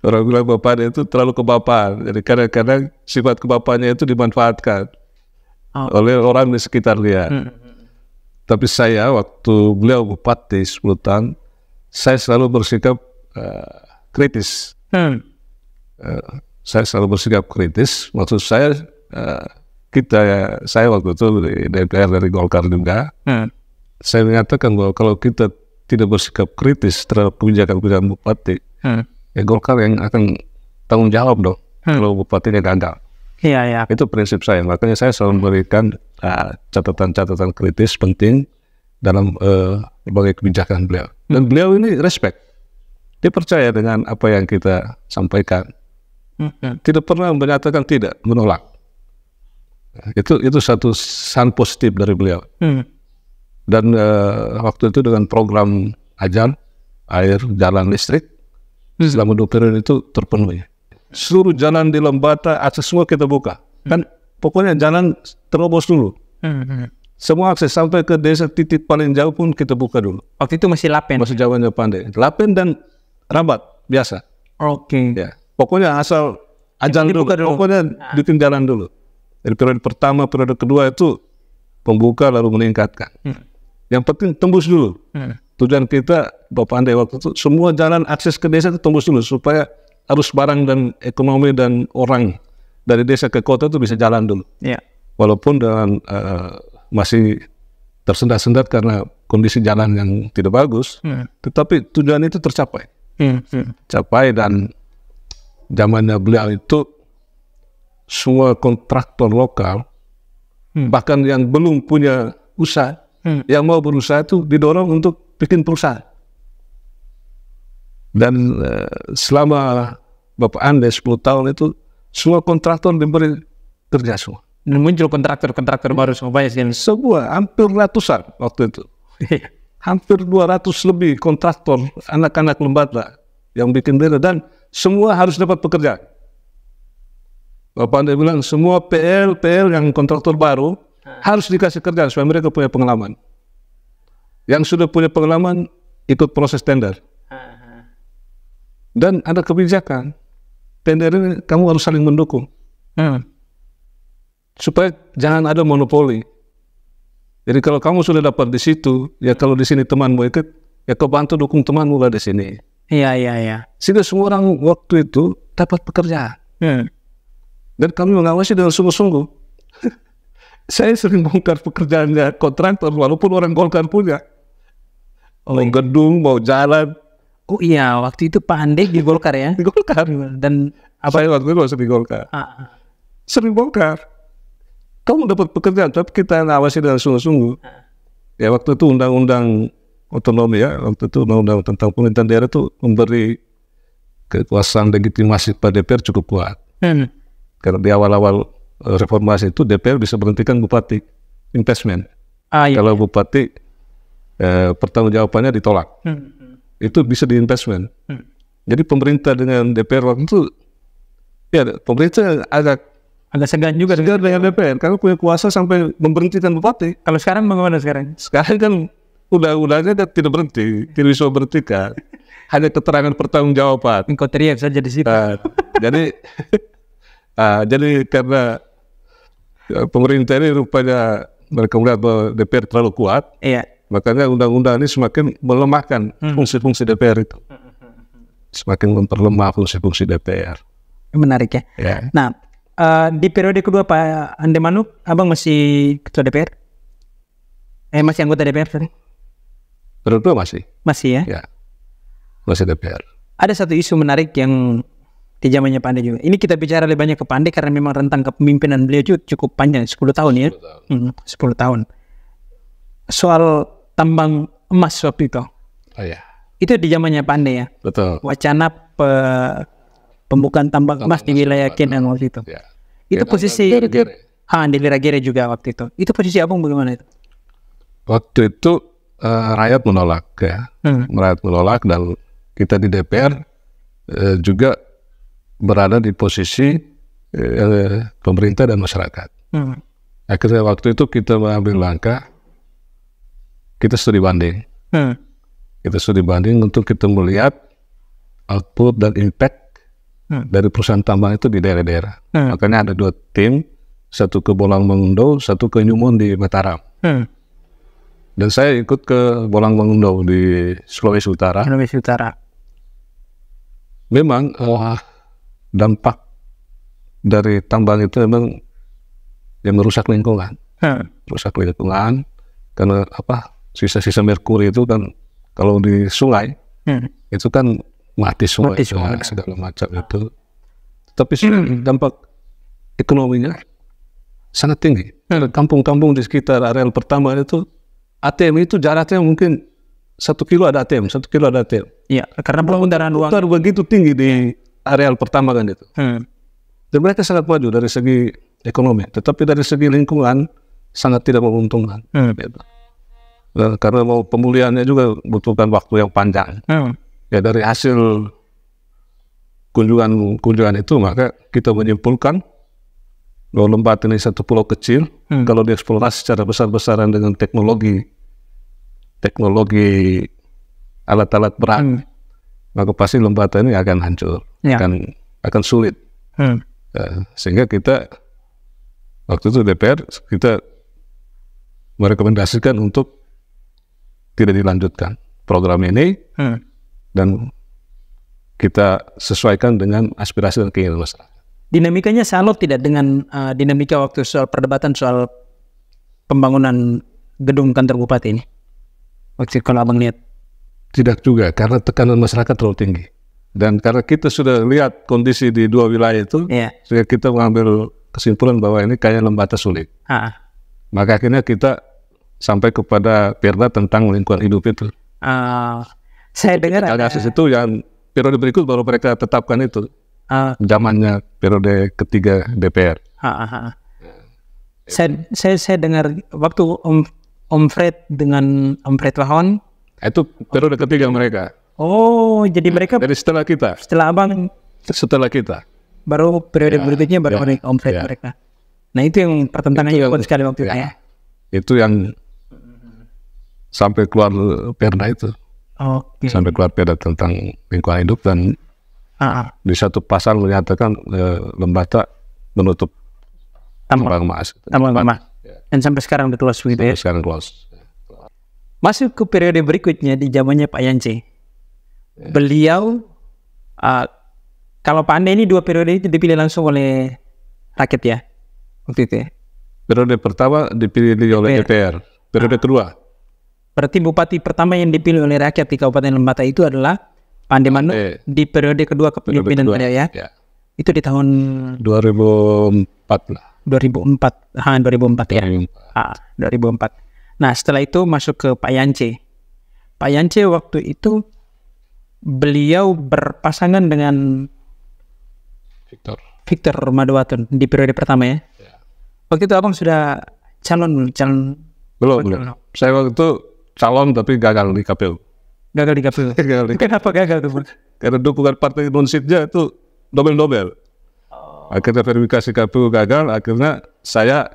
Orang bilang bapaknya itu terlalu kebapaan. Jadi kadang-kadang sifat kebapaannya itu dimanfaatkan oleh orang di sekitar dia. Tapi saya waktu beliau bupati 10 tahun, saya selalu bersikap kritis. Saya selalu bersikap kritis. Maksud saya saya waktu itu di DPR dari Golkar juga. Saya menyatakan bahwa kalau kita tidak bersikap kritis terhadap kebijakan bupati, ya Golkar yang akan tanggung jawab dong kalau bupatinya gagal. Iya. Itu prinsip saya. Makanya saya selalu memberikan catatan-catatan kritis penting dalam berbagai kebijakan beliau. Dan beliau ini respect. Dia percaya dengan apa yang kita sampaikan. Tidak pernah menyatakan tidak, menolak. Itu satu san positif dari beliau. Dan waktu itu dengan program air, jalan listrik, selama 2 periode itu terpenuhi. Seluruh jalan di Lembata, akses semua kita buka. Kan pokoknya jalan terobos dulu. Semua akses sampai ke desa titik paling jauh pun kita buka dulu. Waktu itu masih Lapen? Masih zamannya Pandai. Lapen dan Rambat, biasa. Oke. Ya. Pokoknya asal dulu. Pokoknya bikin jalan dulu. Dari periode pertama, periode kedua itu pembuka lalu meningkatkan. Yang penting tembus dulu. Tujuan kita, Bapak Ande waktu itu, semua jalan akses ke desa itu tembus dulu supaya arus barang dan ekonomi dan orang dari desa ke kota itu bisa jalan dulu. Walaupun dengan masih tersendat-sendat karena kondisi jalan yang tidak bagus, tetapi tujuan itu tercapai. Capai. Dan zamannya beliau itu semua kontraktor lokal, bahkan yang belum punya usaha, yang mau berusaha itu didorong untuk bikin perusahaan. Dan selama Bapak Ande 10 tahun itu semua kontraktor diberi kerja semua. Dan muncul kontraktor baru semua banyak sekali. Semua hampir ratusan waktu itu. Hampir 200 lebih kontraktor anak-anak Lembata yang bikin beda, dan semua harus dapat pekerjaan. Bapak Ande bilang semua PL yang kontraktor baru harus dikasih kerjaan supaya mereka punya pengalaman. Yang sudah punya pengalaman ikut proses tender. Dan ada kebijakan tender ini kamu harus saling mendukung. Supaya jangan ada monopoli. Jadi kalau kamu sudah dapat di situ, ya kalau di sini temanmu ikut, ya kau bantu dukung temanmu lah di sini. Iya. Sehingga semua orang waktu itu dapat pekerjaan. Dan kami mengawasi dengan sungguh-sungguh. Saya sering bongkar pekerjaannya kontraktor walaupun orang Golkar punya. Mau gedung, mau jalan. Oh iya, waktu itu Pak Ande di Golkar ya? Di Golkar. Dan saya waktu itu masih di Golkar. Sering bongkar. Kamu dapat pekerjaan, tapi kita ngawasi dengan sungguh-sungguh. Ya waktu itu undang-undang otonomi ya, waktu itu undang-undang tentang pemerintahan daerah itu memberi kekuasaan legitimasi pada DPR cukup kuat. Karena di awal-awal reformasi itu DPR bisa berhentikan bupati investment. Kalau bupati pertanggungjawabannya ditolak, itu bisa di investment. Jadi pemerintah dengan DPR waktu itu, ya pemerintah agak segan juga dengan DPR karena punya kuasa sampai memberhentikan bupati. Kalau sekarang bagaimana sekarang? Sekarang kan undang-undangnya tidak berhenti, tidak bisa berhentikan. Hanya keterangan pertanggungjawaban. Engkau teriak saja di situ. Jadi karena pemerintah ini rupanya mereka melihat bahwa DPR terlalu kuat, makanya undang-undang ini semakin melemahkan fungsi-fungsi DPR itu. Semakin memperlemah fungsi-fungsi DPR. Menarik ya. Nah, di periode kedua Pak Ande Manuk, abang masih ketua DPR? Masih anggota DPR tadi? Berdua masih. Masih ya? Ya, masih DPR. Ada satu isu menarik yang di zamannya Pak Ande juga. Ini kita bicara lebih banyak ke Pak Ande karena memang rentang kepemimpinan beliau juga cukup panjang, 10 tahun ya. 10 tahun. Soal tambang emas waktu itu. Oh ya. Itu di zamannya Pak Ande ya. Betul. Wacana pembukaan tambang emas di wilayah Kenan waktu itu. Ya. Itu Kenan posisi dan Liragere. di Liragere juga waktu itu. Itu posisi abang bagaimana itu? Waktu itu rakyat menolak ya. Rakyat menolak dan kita di DPR juga berada di posisi pemerintah dan masyarakat. Akhirnya waktu itu kita mengambil langkah, kita studi banding. Kita studi banding untuk kita melihat output dan impact dari perusahaan tambang itu di daerah-daerah. Makanya ada 2 tim, satu ke Bolang Mengundo, satu ke Nyumon di Mataram. Dan saya ikut ke Bolang Mengundo di Sulawesi Utara. Memang dampak dari tambang itu memang yang merusak lingkungan. Merusak lingkungan karena sisa-sisa merkuri itu kan kalau di sungai itu kan mati sungai. Segala macam itu. Tapi dampak ekonominya sangat tinggi. Kampung-kampung di sekitar areal pertama itu ATM itu jaraknya mungkin 1 kilo ada ATM, 1 kilo ada ATM. Iya, karena penggunaan uang begitu tinggi di areal pertama kan itu. Dan mereka sangat maju dari segi ekonomi, tetapi dari segi lingkungan sangat tidak menguntungkan. Dan karena mau pemulihannya juga butuhkan waktu yang panjang. Ya dari hasil kunjungan itu maka kita menyimpulkan bahwa Lembata ini satu pulau kecil, kalau dieksplorasi secara besar-besaran dengan teknologi alat-alat berat, maka pasti Lembata ini akan hancur, akan sulit. Sehingga kita waktu itu DPR kita merekomendasikan untuk tidak dilanjutkan program ini dan kita sesuaikan dengan aspirasi dan keinginan masyarakat. Dinamikanya salot tidak dengan dinamika waktu soal perdebatan soal pembangunan gedung kantor bupati ini? Waktu kalau abang lihat? Tidak juga, karena tekanan masyarakat terlalu tinggi. Dan karena kita sudah lihat kondisi di 2 wilayah itu, sehingga kita mengambil kesimpulan bahwa ini kayaknya Lembata sulit. Maka akhirnya kita sampai kepada Perda tentang lingkungan hidup itu. Saya dengar kasus itu yang periode berikut baru mereka tetapkan itu. Zamannya periode ketiga DPR. Saya dengar waktu Om Fred dengan Om Fred Wahon. Itu periode ketiga mereka. Oh, jadi mereka dari setelah kita. Setelah abang. Setelah kita. Baru periode berikutnya baru Om Fred mereka. Nah itu yang pertentangannya kuat sekali waktu itu ya. Itu yang sampai keluar Perda itu. Sampai keluar Perda tentang lingkungan hidup dan di satu pasal menyatakan Lembata menutup tambang emas. Dan sampai sekarang udah close begitu ya? Sekarang close. Masuk ke periode berikutnya di zamannya Pak Yance. Beliau, kalau Pak Ande ini 2 periode itu dipilih langsung oleh rakyat ya? Waktu itu ya? Periode pertama dipilih oleh DPR. Periode kedua. Berarti bupati pertama yang dipilih oleh rakyat di Kabupaten Lembata itu adalah Pak Ande Manu di periode kedua kepemimpinan beliau ya? Itu di tahun 2004 lah. 2004 ya. 2004. Nah setelah itu masuk ke Pak Yance. Pak Yance waktu itu beliau berpasangan dengan Victor Madawaton di periode pertama ya. Waktu itu abang sudah calon belum. Saya waktu itu calon tapi gagal di KPU. Kenapa gagal tuh? Karena dukungan partai non-sitnya itu dobel-dobel. Akhirnya verifikasi KPU gagal, akhirnya saya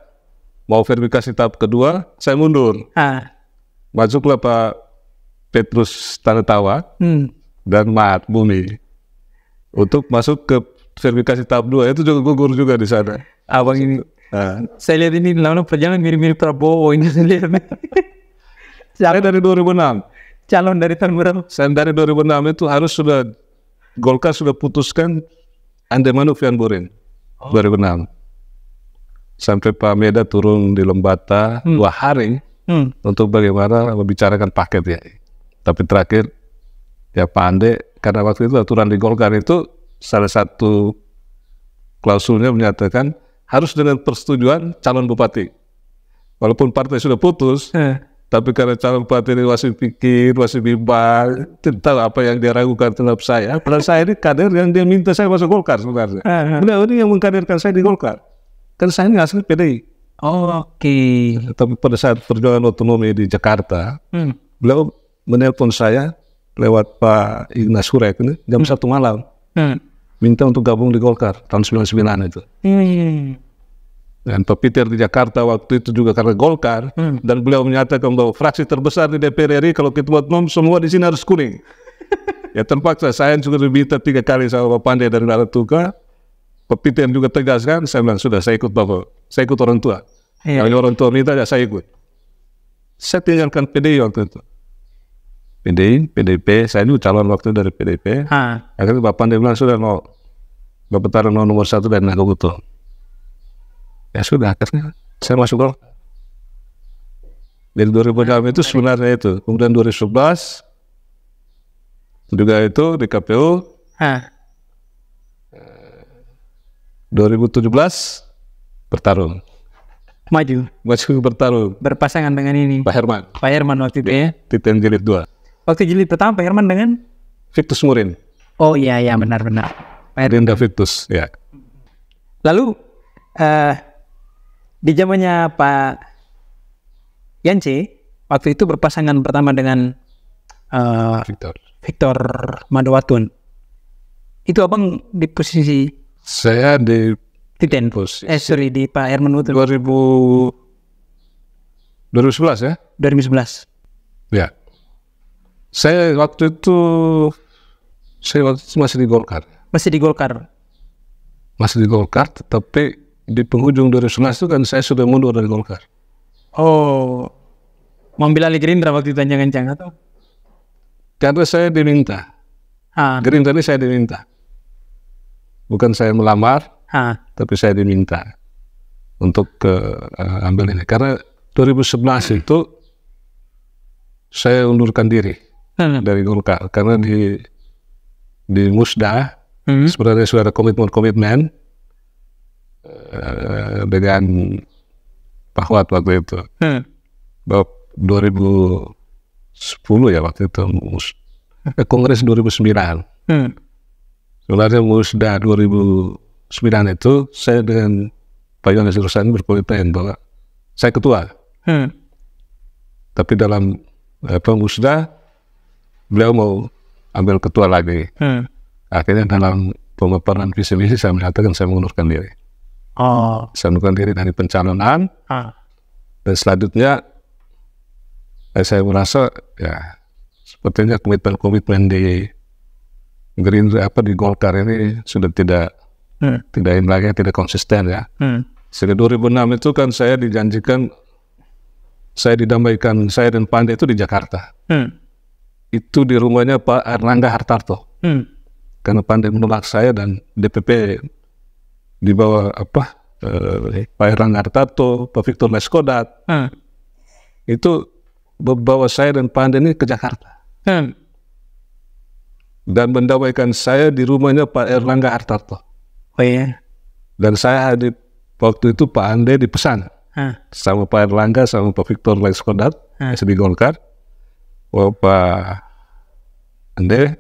mau verifikasi tahap kedua, saya mundur. Masuklah Pak Petrus Tanatawa dan Mahat Bumi untuk masuk ke verifikasi tahap 2, itu juga gugur juga di sana. Abang ini, saya lihat ini lama perjalanan mirip-mirip Prabowo ini saya lihat. Saya dari 2006. Calon dari tahun berapa? Saya dari 2006 itu harus sudah Golkar sudah putuskan Ande Manu Fian Borin 2006. Sampai Pak Meda turun di Lembata 2 hari untuk bagaimana membicarakan paket ya. Tapi terakhir ya Pak Ande, karena waktu itu aturan di Golkar itu salah satu klausulnya menyatakan harus dengan persetujuan calon bupati. Walaupun partai sudah putus, tapi karena calon bupati ini masih pikir, masih bimbang, tahu apa yang dia ragukan terhadap saya. Padahal saya ini kader yang dia minta saya masuk Golkar sebenarnya. Beliau ini yang mengkaderkan saya di Golkar. Kan saya ini asli PDI. Tapi pada saat perjuangan otonomi di Jakarta, beliau menelpon saya lewat Pak Ignas Hurek ini jam 1 malam. Minta untuk gabung di Golkar tahun 99 itu. Dan Pak Peter di Jakarta waktu itu juga karena Golkar, dan beliau menyatakan bahwa fraksi terbesar di DPR RI kalau ketua umum semua di sini harus kuning. Ya terpaksa saya juga diminta 3 kali sama Pak Pandey dari Naratuka. Pak Peter juga tegaskan, saya bilang sudah saya ikut Bapak, saya ikut orang tua. Kalau orang tua minta ya saya ikut. Saya tinggalkan PDI waktu itu. PDIP, saya dulu calon waktu dari PDIP. Akhirnya Pak Pandey bilang sudah mau Bapak taruh nomor 1 dan Nagobuto. Ya sudah, akhirnya saya masuk Golkar. Dari 2006 itu sebenarnya itu. Kemudian 2011 juga itu di KPU. 2017 bertarung. Maju bertarung. Berpasangan dengan ini. Pak Herman waktu itu ya. Titen Jilid 2. Waktu jilid pertama Pak Herman dengan Victus Murin. Oh iya benar. Rinda Victus ya. Lalu di zamannya Pak Yance waktu itu berpasangan pertama dengan Victor Madawatun. Itu abang di posisi saya di Titen. Di Pak Herman Wutun. 2011 ya? 2011. Ya. Saya waktu itu masih di Golkar. Masih di Golkar, tetapi di penghujung 2011 itu kan saya sudah mundur dari Golkar. Oh, mengambil alih Gerindra waktu itu jangan-jangan atau? Karena saya diminta. Gerindra ini saya diminta. Bukan saya melamar, tapi saya diminta untuk ambil ini. Karena 2011 itu saya undurkan diri dari Golkar karena di Musda sebenarnya sudah ada komitmen dengan Pak Wat waktu itu. 2010 ya waktu itu Kongres 2009. Sebenarnya Musda 2009 itu saya dengan Pak Yohanes Rusani berkomitmen bahwa saya ketua. Tapi dalam Musda beliau mau ambil ketua lagi. Akhirnya dalam pemaparan visi misi saya menyatakan saya mengundurkan diri. Saya mengundurkan diri dari pencalonan. Dan selanjutnya saya merasa ya sepertinya komitmen di Gerindra di Golkar ini sudah tidak ini lagi, tidak konsisten ya. Sejak 2006 itu kan saya dijanjikan, saya didamaikan, saya dan Pandey itu di Jakarta. Itu di rumahnya Pak Erlangga Hartarto. Karena Pandey menolak saya dan DPP di bawah Pak Erlangga Hartarto, Pak Victor Leskodat. Itu membawa saya dan Pandey ini ke Jakarta. Dan mendamaikan saya di rumahnya Pak Erlangga Hartarto. Dan saya hadir waktu itu Pak Ande dipesan sama Pak Erlangga sama Pak Victor Leskodat di Golkar. Pak Ande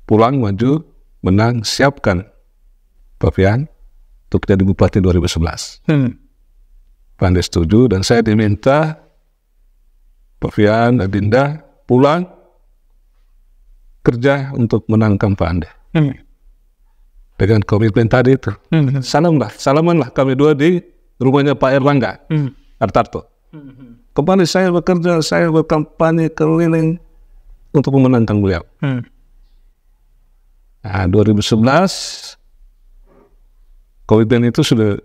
pulang maju menang, siapkan Pak Fian untuk jadi bupati 2011. Pak Ande setuju dan saya diminta Pak Fian, Adinda pulang kerja untuk menangkan Pak Ande. Dengan komitmen tadi itu. Salamanlah kami dua di rumahnya Pak Erlangga Hartarto. Kembali saya bekerja, saya berkampanye keliling untuk memenangkan beliau. Nah, 2011 komitmen itu sudah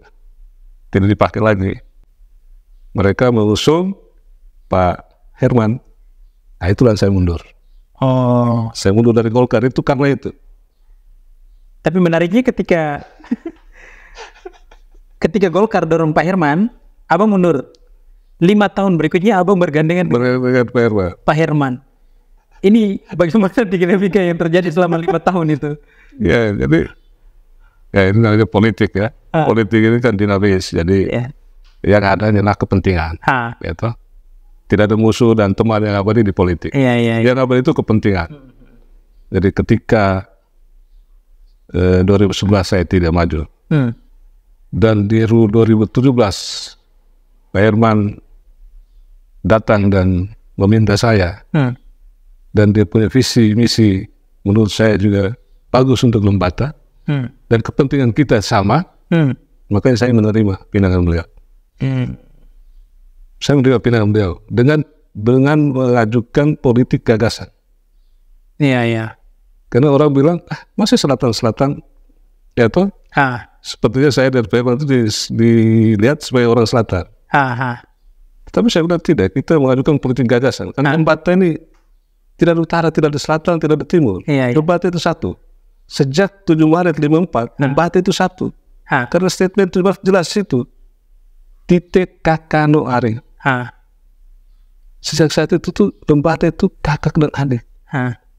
tidak dipakai lagi. Mereka mengusung Pak Herman. Nah, itulah saya mundur. Saya mundur dari Golkar itu karena itu. Tapi menariknya ketika Golkar dorong Pak Herman, abang mundur. 5 tahun berikutnya abang bergandengan dengan Pak Herman. Ini bagaimana dinamika yang terjadi selama 5 tahun itu? Ya, jadi ya ini namanya politik ya. Politik ini kan dinamis. Jadi yang ada adalah kepentingan. Gitu. Tidak ada musuh dan teman yang abadi di politik. Yang abadi itu kepentingan. Jadi ketika 2011 saya tidak maju. Dan di 2017 Pak Herman datang dan meminta saya. Dan dia punya visi misi menurut saya juga bagus untuk Lembata. Dan kepentingan kita sama. Makanya saya menerima pinangan beliau. Saya menerima pinangan beliau dengan mengajukan politik gagasan. Karena orang bilang, masih selatan-selatan, ya toh? Sepertinya saya dan Pak Herman itu dilihat sebagai orang selatan. Tapi saya bilang tidak, kita mengajukan politik gagasan. Karena Lembata ini tidak ada utara, tidak ada selatan, tidak ada timur. Lembata itu satu. Sejak 7 Maret 54, Lembata itu satu. Karena statement itu jelas itu. Titik kakak no aring. Sejak saat itu tuh Lembata itu kakak dan adik.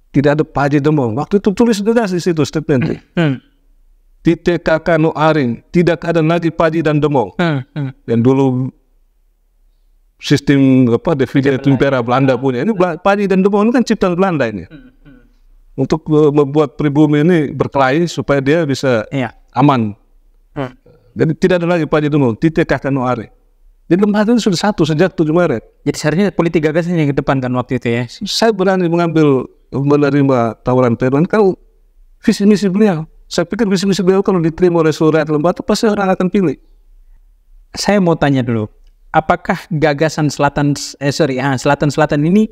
Tidak ada Paji Demong. Waktu itu tulis jelas di situ statement. Titik kakak no aring. Tidak ada lagi Paji dan Demong. Dan dulu sistem divisi impera Belanda punya. Ini Paji dan Demong ini kan ciptaan Belanda ini. Untuk membuat pribumi ini berkelahi supaya dia bisa aman. Jadi tidak ada lagi Paji Demong. Titik kakak no aring. Jadi Lembata itu sudah satu sejak 7 Maret. Jadi seharusnya politik gagasan yang kedepankan waktu itu ya. Saya berani menerima tawaran Pak Herman kalau visi misi beliau. Saya pikir visi misi beliau kalau diterima oleh seluruh rakyat Lembata pasti orang akan pilih. Saya mau tanya dulu, apakah gagasan selatan ini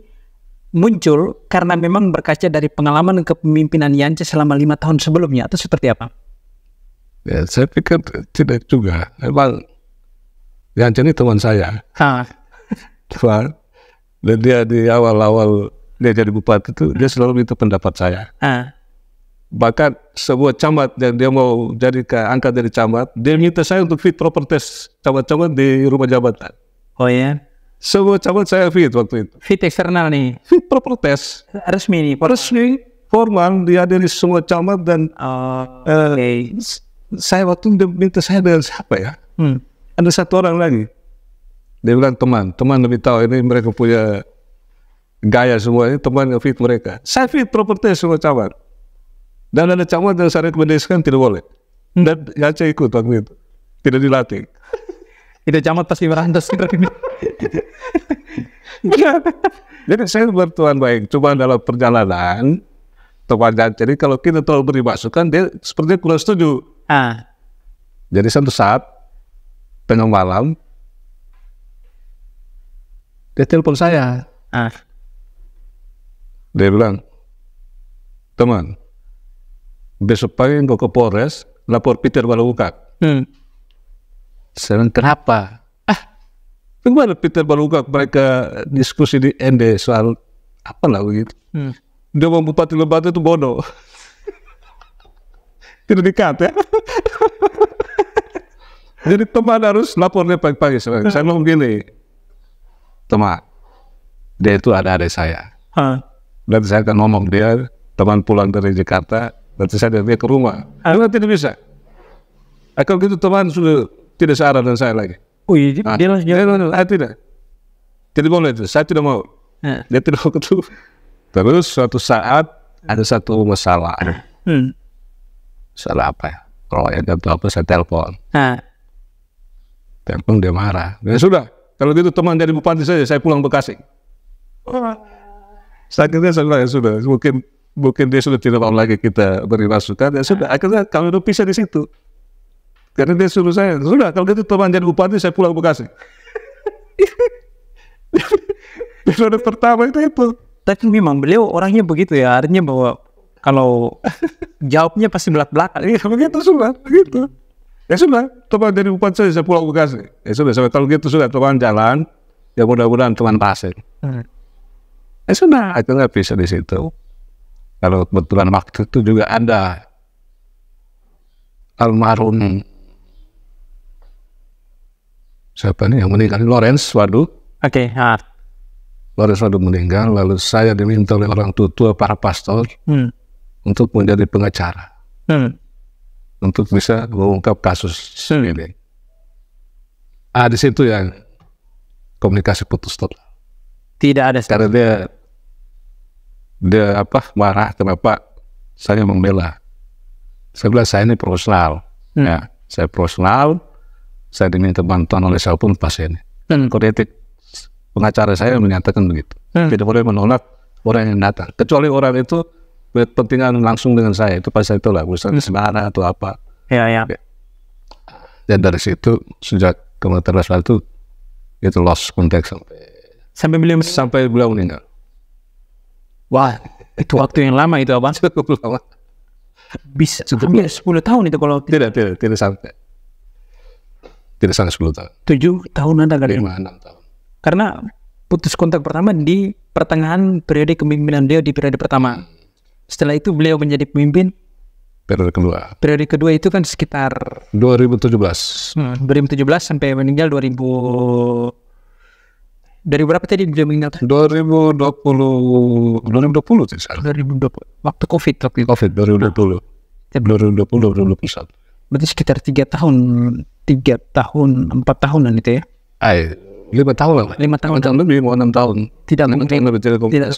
muncul karena memang berkaca dari pengalaman kepemimpinan Yance selama 5 tahun sebelumnya atau seperti apa? Ya, saya pikir tidak juga. Memang Yance ini teman saya. Dan dia di awal-awal dia jadi bupati itu dia selalu minta pendapat saya. Bahkan sebuah camat yang dia mau angkat dari camat, dia minta saya untuk fit proper test camat-camat di rumah jabatan. Oh ya? Sebuah camat saya fit waktu itu. Fit eksternal nih? Fit proper test. Resmi nih? Resmi, formal, dihadiri semua camat dan saya waktu itu dia minta saya dengan siapa ya? Ada satu orang lagi. Dia bilang teman lebih tahu ini mereka punya gaya semua, ini teman yang fit mereka. Saya fit proper test semua camat. Dan ada camat yang saya rekomendasikan tidak boleh. Dan Yance ikut waktu itu. Tidak dilatih. Itu camat pasti merantas. Jadi saya bertuan baik. Cuma dalam perjalanan teman Yance, jadi kalau kita terlalu beri masukan, dia sepertinya kurang setuju. Jadi satu saat tengah malam dia telepon saya. Dia bilang, teman, besok pagi engkau ke Polres lapor Peter Balukak. Saya bilang, kenapa? Bagaimana Peter Balukak mereka diskusi di ND soal apa lah begitu. Dia mau Bupati Lembata itu bodoh. Tidak dikat ya. Jadi teman harus lapornya pagi-pagi. Saya mau gini, teman, dia itu ada adik saya. Nanti saya akan ngomong dia, teman pulang dari Jakarta, nanti saya dia ke rumah. Tidak bisa. Kalau gitu teman sudah tidak searah dengan saya lagi. Oh iya, tidak. Tidak boleh itu, saya tidak mau. Dia tidak mau ketemu. Terus suatu saat ada satu masalah. Masalah apa ya? Proyek atau apa, saya telepon. Telepon dia marah. Ya sudah, kalau gitu teman jadi bupati saja, saya pulang Bekasi. Akhirnya saya bilang, ya sudah, mungkin dia sudah tidak mau lagi kita beri masukan. Ya sudah, akhirnya kami udah pisah di situ. Karena dia suruh saya, sudah, kalau gitu teman jadi bupati, saya pulang Bekasi. Episode pertama itu. Tapi memang beliau orangnya begitu ya, artinya bahwa kalau jawabnya pasti belak-belakan. Begitu sudah, begitu. Ya sudah, teman jadi bupati saya pulang Bekasi. Ya sudah, kalau gitu sudah teman jalan, ya mudah-mudahan teman pasir. Ya sudah, akhirnya bisa di situ. Kalau kebetulan waktu itu juga ada almarhum siapa nih yang meninggal? Lawrence Wadu. Oke. Lawrence Wadu meninggal, lalu saya diminta oleh orang tua para pastor untuk menjadi pengacara, untuk bisa mengungkap kasus ini. Di situ yang komunikasi putus total. Tidak ada. Karena dia marah kenapa saya membela. Saya bilang saya ini profesional, ya, saya profesional, saya diminta bantuan oleh siapapun pas ini. Kode etik pengacara saya menyatakan begitu, tidak boleh menolak orang yang datang, kecuali orang itu berkepentingan langsung dengan saya, itu pasti saya tolak, misalnya semara atau apa. Ya. Dan dari situ sejak kementerian itu lost contact sampai beliau meninggal. Wah, itu waktu yang lama itu Abang. Cukup lama. Bisa hampir 10 tahun itu kalau tidak sampai 10 tahun. 7 tahun ada kali. 5-6 tahun. Karena putus kontak pertama di pertengahan periode kepemimpinan beliau di periode pertama. Setelah itu beliau menjadi pemimpin periode kedua. Periode kedua itu kan sekitar 2017 sampai meninggal 2000 berapa tadi beliau meninggal? 2020 sih. 2020 waktu COVID 2020 berarti sekitar 4 tahunan itu ya? 5 tahun lebih, mau 6 tahun. Tidak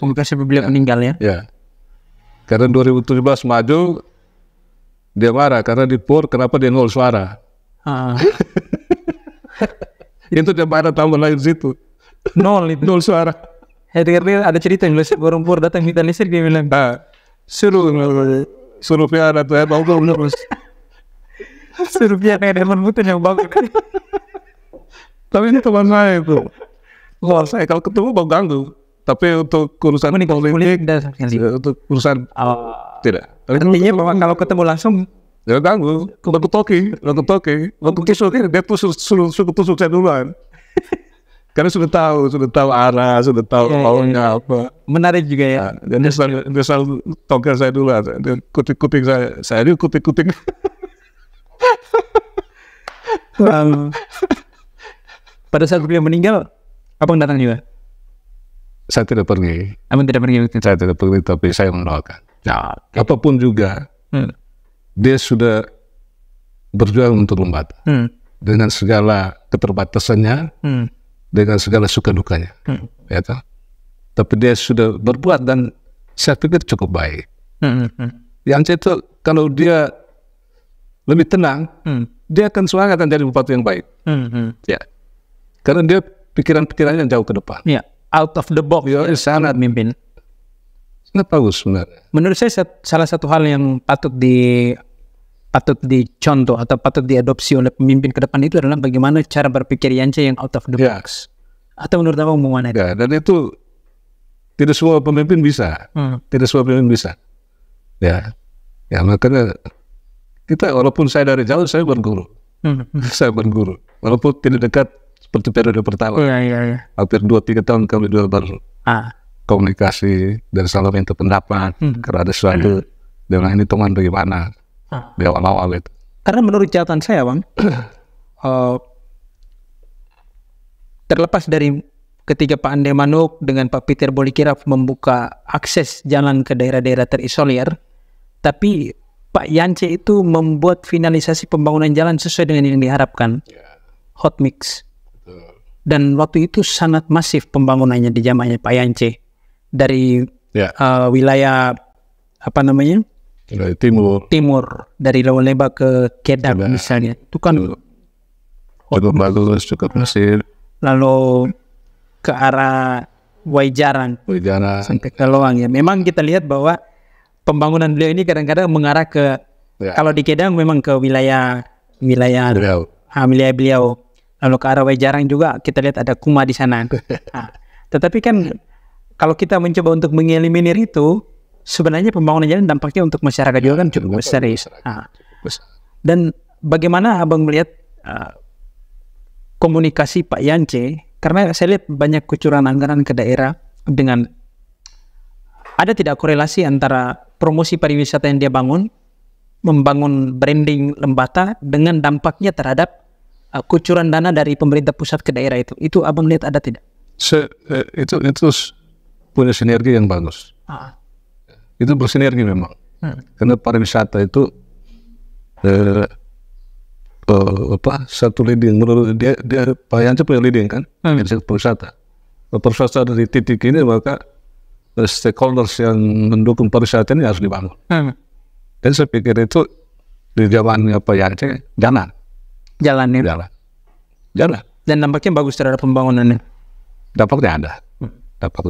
komunikasi beliau meninggal ya? Ya. Karena 2017 maju, dia marah karena di PUR kenapa dia 0 suara. Itu dia marah tambah lagi situ. 0 suara. Ada cerita yang orang PUR datang minta listrik, dia bilang suruh piara tuh bagus. Suruh piara Herman Muten yang bagus. Tapi ini teman saya itu. Saya kalau ketemu mau ganggu. Tapi untuk urusan politik, untuk urusan tidak. Artinya bahwa kalau ketemu langsung ya ganggu. Waktu toki, dia suruh tusuk saya duluan. Karena sudah tahu arah, sudah tahu maunya apa. Menarik juga ya. Dan dia selalu toker saya duluan. Dia kutik-kutik saya dia kutik-kutik. Pada saat beliau meninggal, Abang datang juga? Saya tidak pergi. Abang tidak pergi? Saya tidak pergi, tapi saya mendoakan. Apapun juga, dia sudah berjuang untuk lembaga. Dengan segala keterbatasannya, dengan segala suka dukanya. Ya, tapi dia sudah berbuat dan saya pikir cukup baik. Yang itu kalau dia lebih tenang, dia akan semangat dan jadi bupati yang baik. Ya. Karena dia pikiran-pikirannya jauh ke depan. Ya, out of the box. Ya, sangat mimpin. Sangat bagus sebenarnya. Menurut saya salah satu hal yang patut dicontoh atau patut diadopsi oleh pemimpin ke depan itu adalah bagaimana cara berpikir Yance yang out of the box. Atau menurut Abang bagaimana? Ya, dan itu tidak semua pemimpin bisa. Tidak semua pemimpin bisa. Ya, makanya kita walaupun saya dari jauh saya berguru. Saya berguru. Walaupun tidak dekat seperti periode pertama. Hampir 2-3 tahun kami dua baru komunikasi dan selalu minta pendapat. Karena ada sesuatu dengan ini teman bagaimana di awal-awal itu. Karena menurut catatan saya Bang, terlepas dari ketika Pak Ande Manuk dengan Pak Peter Bolikiraf membuka akses jalan ke daerah-daerah terisolir, tapi Pak Yance itu membuat finalisasi pembangunan jalan sesuai dengan yang diharapkan. Hot mix. Dan waktu itu sangat masif pembangunannya di zamannya Pak Yance. Dari wilayah timur dari Lawaleba ke Kedak misalnya. Itu kan cukup bagus, cukup masif. Lalu ke arah Waijaran sampai ke Loang ya. Memang kita lihat bahwa pembangunan beliau ini kadang-kadang mengarah ke kalau di Kedang memang ke wilayah beliau. Lalu ke arah Waijaran juga kita lihat ada Kuma di sana. Tetapi kan kalau kita mencoba untuk mengeliminir itu, sebenarnya pembangunan jalan dampaknya untuk masyarakat juga kan cukup besar. Dan bagaimana Abang melihat komunikasi Pak Yance? Karena saya lihat banyak kucuran anggaran ke daerah dengan ada tidak korelasi antara promosi pariwisata yang dia bangun, membangun branding Lembata dengan dampaknya terhadap kucuran dana dari pemerintah pusat ke daerah itu abang lihat ada tidak? Itu punya sinergi yang bagus. Itu bersinergi memang. Karena pariwisata itu satu leading, menurut dia Pak Yance punya leading kan, pariwisata. Pariwisata dari titik ini maka stakeholders yang mendukung pariwisata ini harus dibangun. Dan saya pikir itu di zaman Pak Yance jalan. Dan nampaknya bagus terhadap pembangunannya. Dampaknya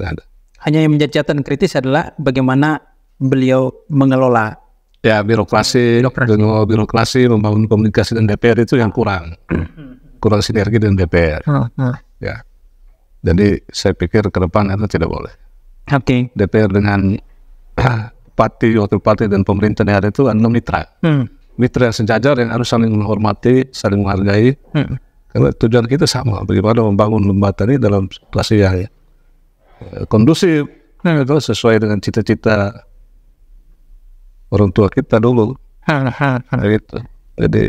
ada. Hanya yang menjadi catatan kritis adalah bagaimana beliau mengelola birokrasi, membangun komunikasi dengan DPR itu yang kurang sinergi dengan DPR. Ya, jadi saya pikir ke depan itu tidak boleh. DPR dengan wakil parti dan pemerintah daerah itu adalah mitra yang sejajar yang harus saling menghormati, saling menghargai. Karena tujuan kita sama, bagaimana membangun lembaga ini dalam situasi yang kondusif, itu sesuai dengan cita-cita orang tua kita dulu. Gitu. Jadi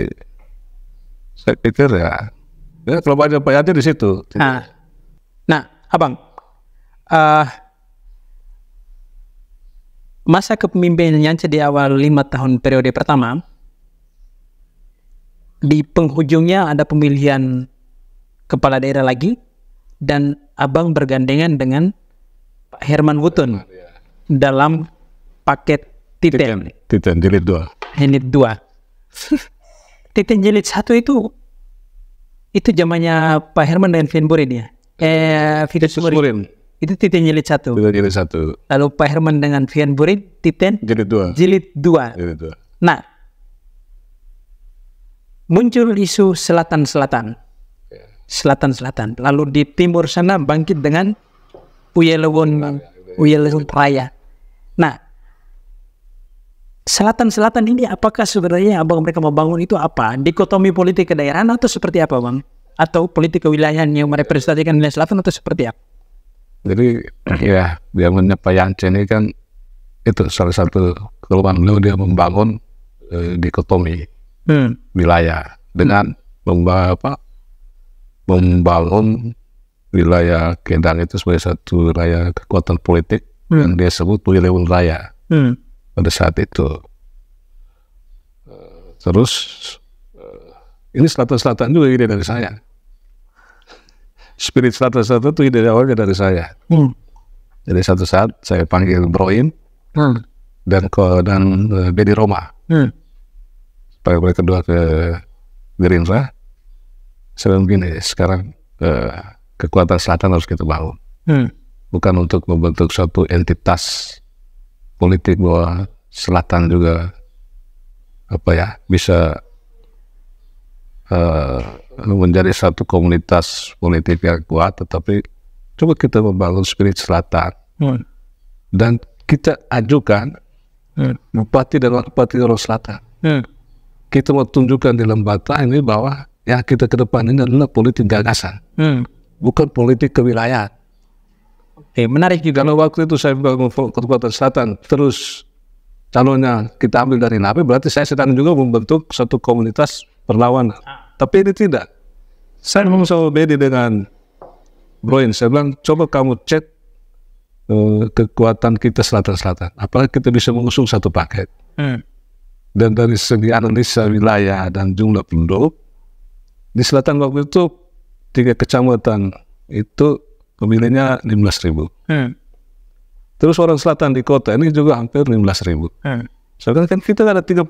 saya pikir ya kalau banyak payahnya di situ. Nah, abang, masa kepemimpinan Yance di awal 5 tahun periode pertama, di penghujungnya ada pemilihan kepala daerah lagi, dan abang bergandengan dengan Pak Herman Hutun dalam paket Titen jilid 2. Titen jilid 1 itu zamannya Pak Herman dengan Vian Burin ya. Vitus Burin. Itu Titen jilid 1. Lalu Pak Herman dengan Vian Burin Titen jilid 2. Nah, muncul isu selatan. Lalu di timur sana bangkit dengan Uyelewon Raya. Nah, selatan ini apakah sebenarnya abang mereka mau bangun itu apa? Dikotomi politik kedaerahan atau seperti apa, bang? Atau politik kewilayahan yang merepresentasikan wilayah selatan atau seperti apa? Jadi ya, zamannya Pak Yance ini kan itu salah satu kelemahan beliau, dia membangun dikotomi wilayah dengan membangun wilayah Kendal itu sebagai satu wilayah kekuatan politik yang dia sebut Uyelewon Raya pada saat itu. Terus ini selatan juga ide dari saya. Spirit selatan itu ide awalnya dari saya. Jadi satu saat saya panggil Broin dan Bedi Roma supaya mereka kedua ke Gerindra. Saya bilang begini, sekarang kekuatan selatan harus kita bangun, bukan untuk membentuk suatu entitas politik bahwa selatan juga bisa menjadi satu komunitas politik yang kuat, tetapi coba kita membangun spirit selatan dan kita ajukan bupati dan wakil orang selatan. Kita mau tunjukkan di lembaga ini bahwa yang kita ke depan ini adalah politik gagasan, bukan politik kewilayahan. Menarik juga. Kalau waktu itu saya bangun kekuatan selatan, terus calonnya kita ambil dari Napi, berarti saya sedang juga membentuk satu komunitas perlawanan. Tapi ini tidak. Saya ngomong sama Bedi dengan Broin, saya bilang coba kamu cek kekuatan kita selatan-selatan, apalagi kita bisa mengusung satu paket. Dan dari segi analisa wilayah dan jumlah penduduk di selatan waktu itu 3 kecamatan itu pemilihnya 15.000. Terus orang selatan di kota ini juga hampir 15.000. Sekarang kan kita ada 30.000.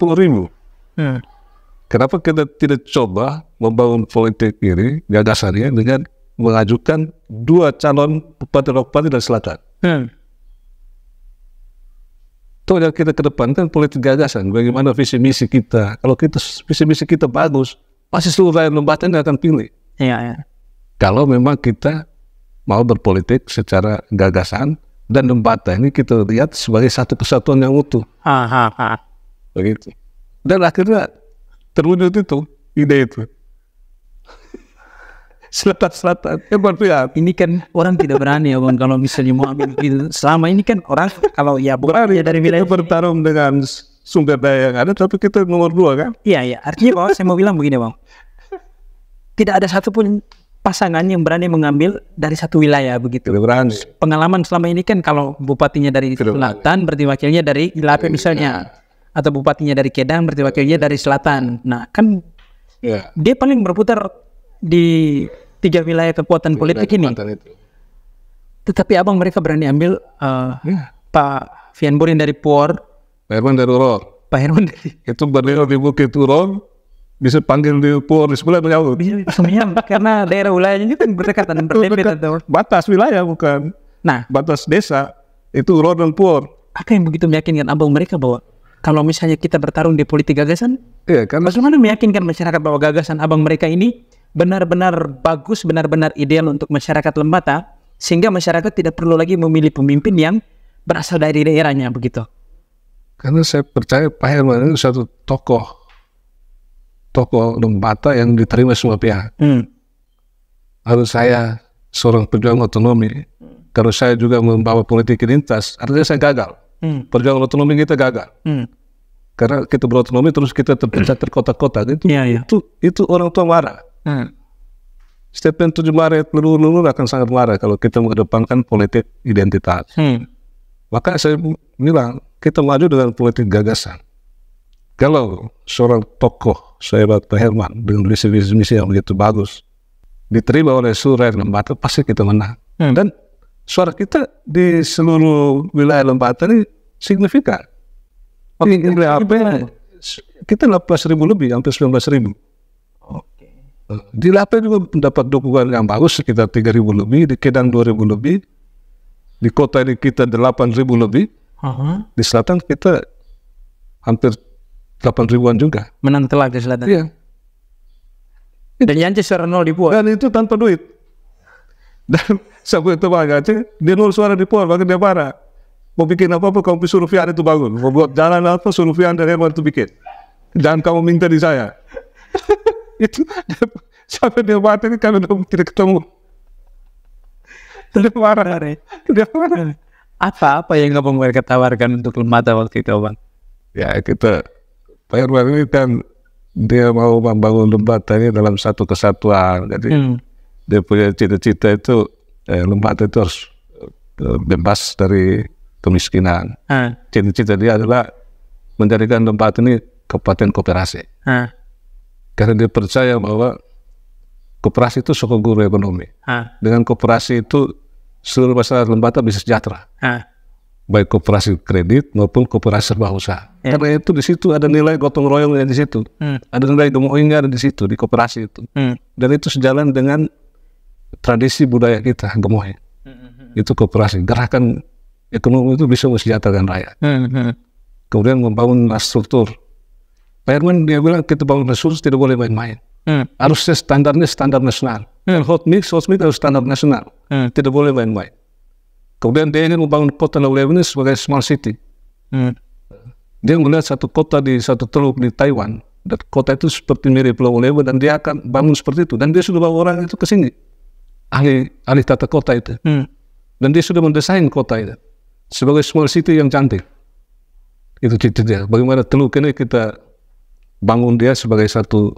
Kenapa kita tidak coba membangun politik ini gagasannya dengan mengajukan 2 calon bupati dari selatan? Itu yang kita kedepankan politik gagasan. Bagaimana visi misi kita? Kalau visi misi kita bagus, pasti seluruh rakyat Lembata akan pilih. Kalau memang kita mau berpolitik secara gagasan dan Lembata ini kita lihat sebagai satu kesatuan yang utuh. Begitu. Dan akhirnya terwujud itu, ide itu. Selatan-selatan, ya. Ini kan orang tidak berani ya, Bang, kalau misalnya mau ambil gitu. Selama ini kan orang kalau berani dari wilayah bertarung dengan sumber daya yang ada, tapi kita nomor 2 kan? Iya. Artinya bahwa saya mau bilang begini, Bang. tidak ada satupun pasangan yang berani mengambil dari satu wilayah begitu. Tidak berani. Pengalaman selama ini kan kalau bupatinya dari selatan berarti wakilnya dari Ilape misalnya, atau bupatinya dari Kedang berarti wakilnya dari selatan. Nah kan dia paling berputar di 3 wilayah kekuatan politik ini. Tetapi abang mereka berani ambil Pak Fian Borin dari Puor, Pak Herman dari Uror. Pak Herman dari Itu berdiri di Bukit Uror, bisa panggil di Puor di sebelah menyambut. bisa menyambut karena daerah wilayahnya itu berdekatan berdempet atau batas wilayah bukan. Nah, batas desa itu Uror dan Puor. Apa yang begitu meyakinkan abang mereka bahwa kalau misalnya kita bertarung di politik gagasan, karena bagaimana meyakinkan masyarakat bahwa gagasan abang mereka ini benar-benar bagus, benar-benar ideal untuk masyarakat Lembata, sehingga masyarakat tidak perlu lagi memilih pemimpin yang berasal dari daerahnya begitu. Karena saya percaya Pak Herman itu satu tokoh Lembata yang diterima semua pihak. Harus saya seorang pejuang otonomi, kalau saya juga membawa politik identitas, artinya saya gagal. Perjuangan otonomi kita gagal. Karena kita berotonomi terus kita terpecah terkotak-kotak. Itu orang tua marah. Setiap 7 Maret leluhur akan sangat marah kalau kita mengedepankan politik identitas. Maka saya bilang kita maju dengan politik gagasan. Kalau seorang tokoh saya Pak Herman dengan visi-misi yang begitu bagus diterima oleh seluruh rakyat Lembata, pasti kita menang. Dan suara kita di seluruh wilayah Lembata ini signifikan. Kita 18.000 lebih, hampir 19.000. Di Lape juga mendapat dukungan yang bagus, sekitar 3.000 lebih, di Kedang 2.000 lebih, di kota ini kita 8.000 lebih, di selatan kita hampir 8.000-an juga. Menang telak di selatan. Iya. Dan Yance suara 0 di Puor. Dan itu tanpa duit. Dan sampai itu Bang Aceh, dia 0 suara di Puor, bahkan dia marah. Mau bikin apa-apa, kamu suruh Fian itu bangun. Mau buat jalan apa, suruh Fian dan Herman itu bikin. Jangan kamu minta di saya. Itu sampai dia mati kami tidak ketemu. Dia marah. Apa yang abang mereka tawarkan untuk Lembata waktu itu, Bang? Ya kita, Pak Herman ini kan dia mau membangun Lembata ini dalam satu kesatuan. Jadi dia punya cita-cita itu Lembata itu harus bebas dari kemiskinan. Cita-cita dia adalah menjadikan Lembata ini kabupaten koperasi. Karena dia percaya bahwa koperasi itu sokong guru ekonomi. Dengan koperasi itu seluruh masyarakat Lembata bisa sejahtera. Baik koperasi kredit maupun koperasi serba usaha. Karena itu di situ ada nilai gotong royongnya di situ. Ada nilai gemoingnya ada di situ di koperasi itu. Dan itu sejalan dengan tradisi budaya kita gemoy. Itu koperasi. Gerakan ekonomi itu bisa mensejahterakan rakyat. Kemudian membangun struktur. Pak Herman dia bilang kita bangun resursi tidak boleh main-main. Harusnya standarnya standar nasional. Hot mix harus standar nasional. Tidak boleh main-main. Kemudian dia ingin membangun kota Lauleu ini sebagai smart city. Dia melihat satu kota di satu teluk di Taiwan. Dan kota itu seperti mirip Lauleu dan dia akan bangun seperti itu. Dan dia sudah bawa orang itu ke sini. Ahli tata kota itu. Dan dia sudah mendesain kota itu sebagai small city yang cantik. Itu cita dia. Bagaimana teluk ini kita bangun dia sebagai satu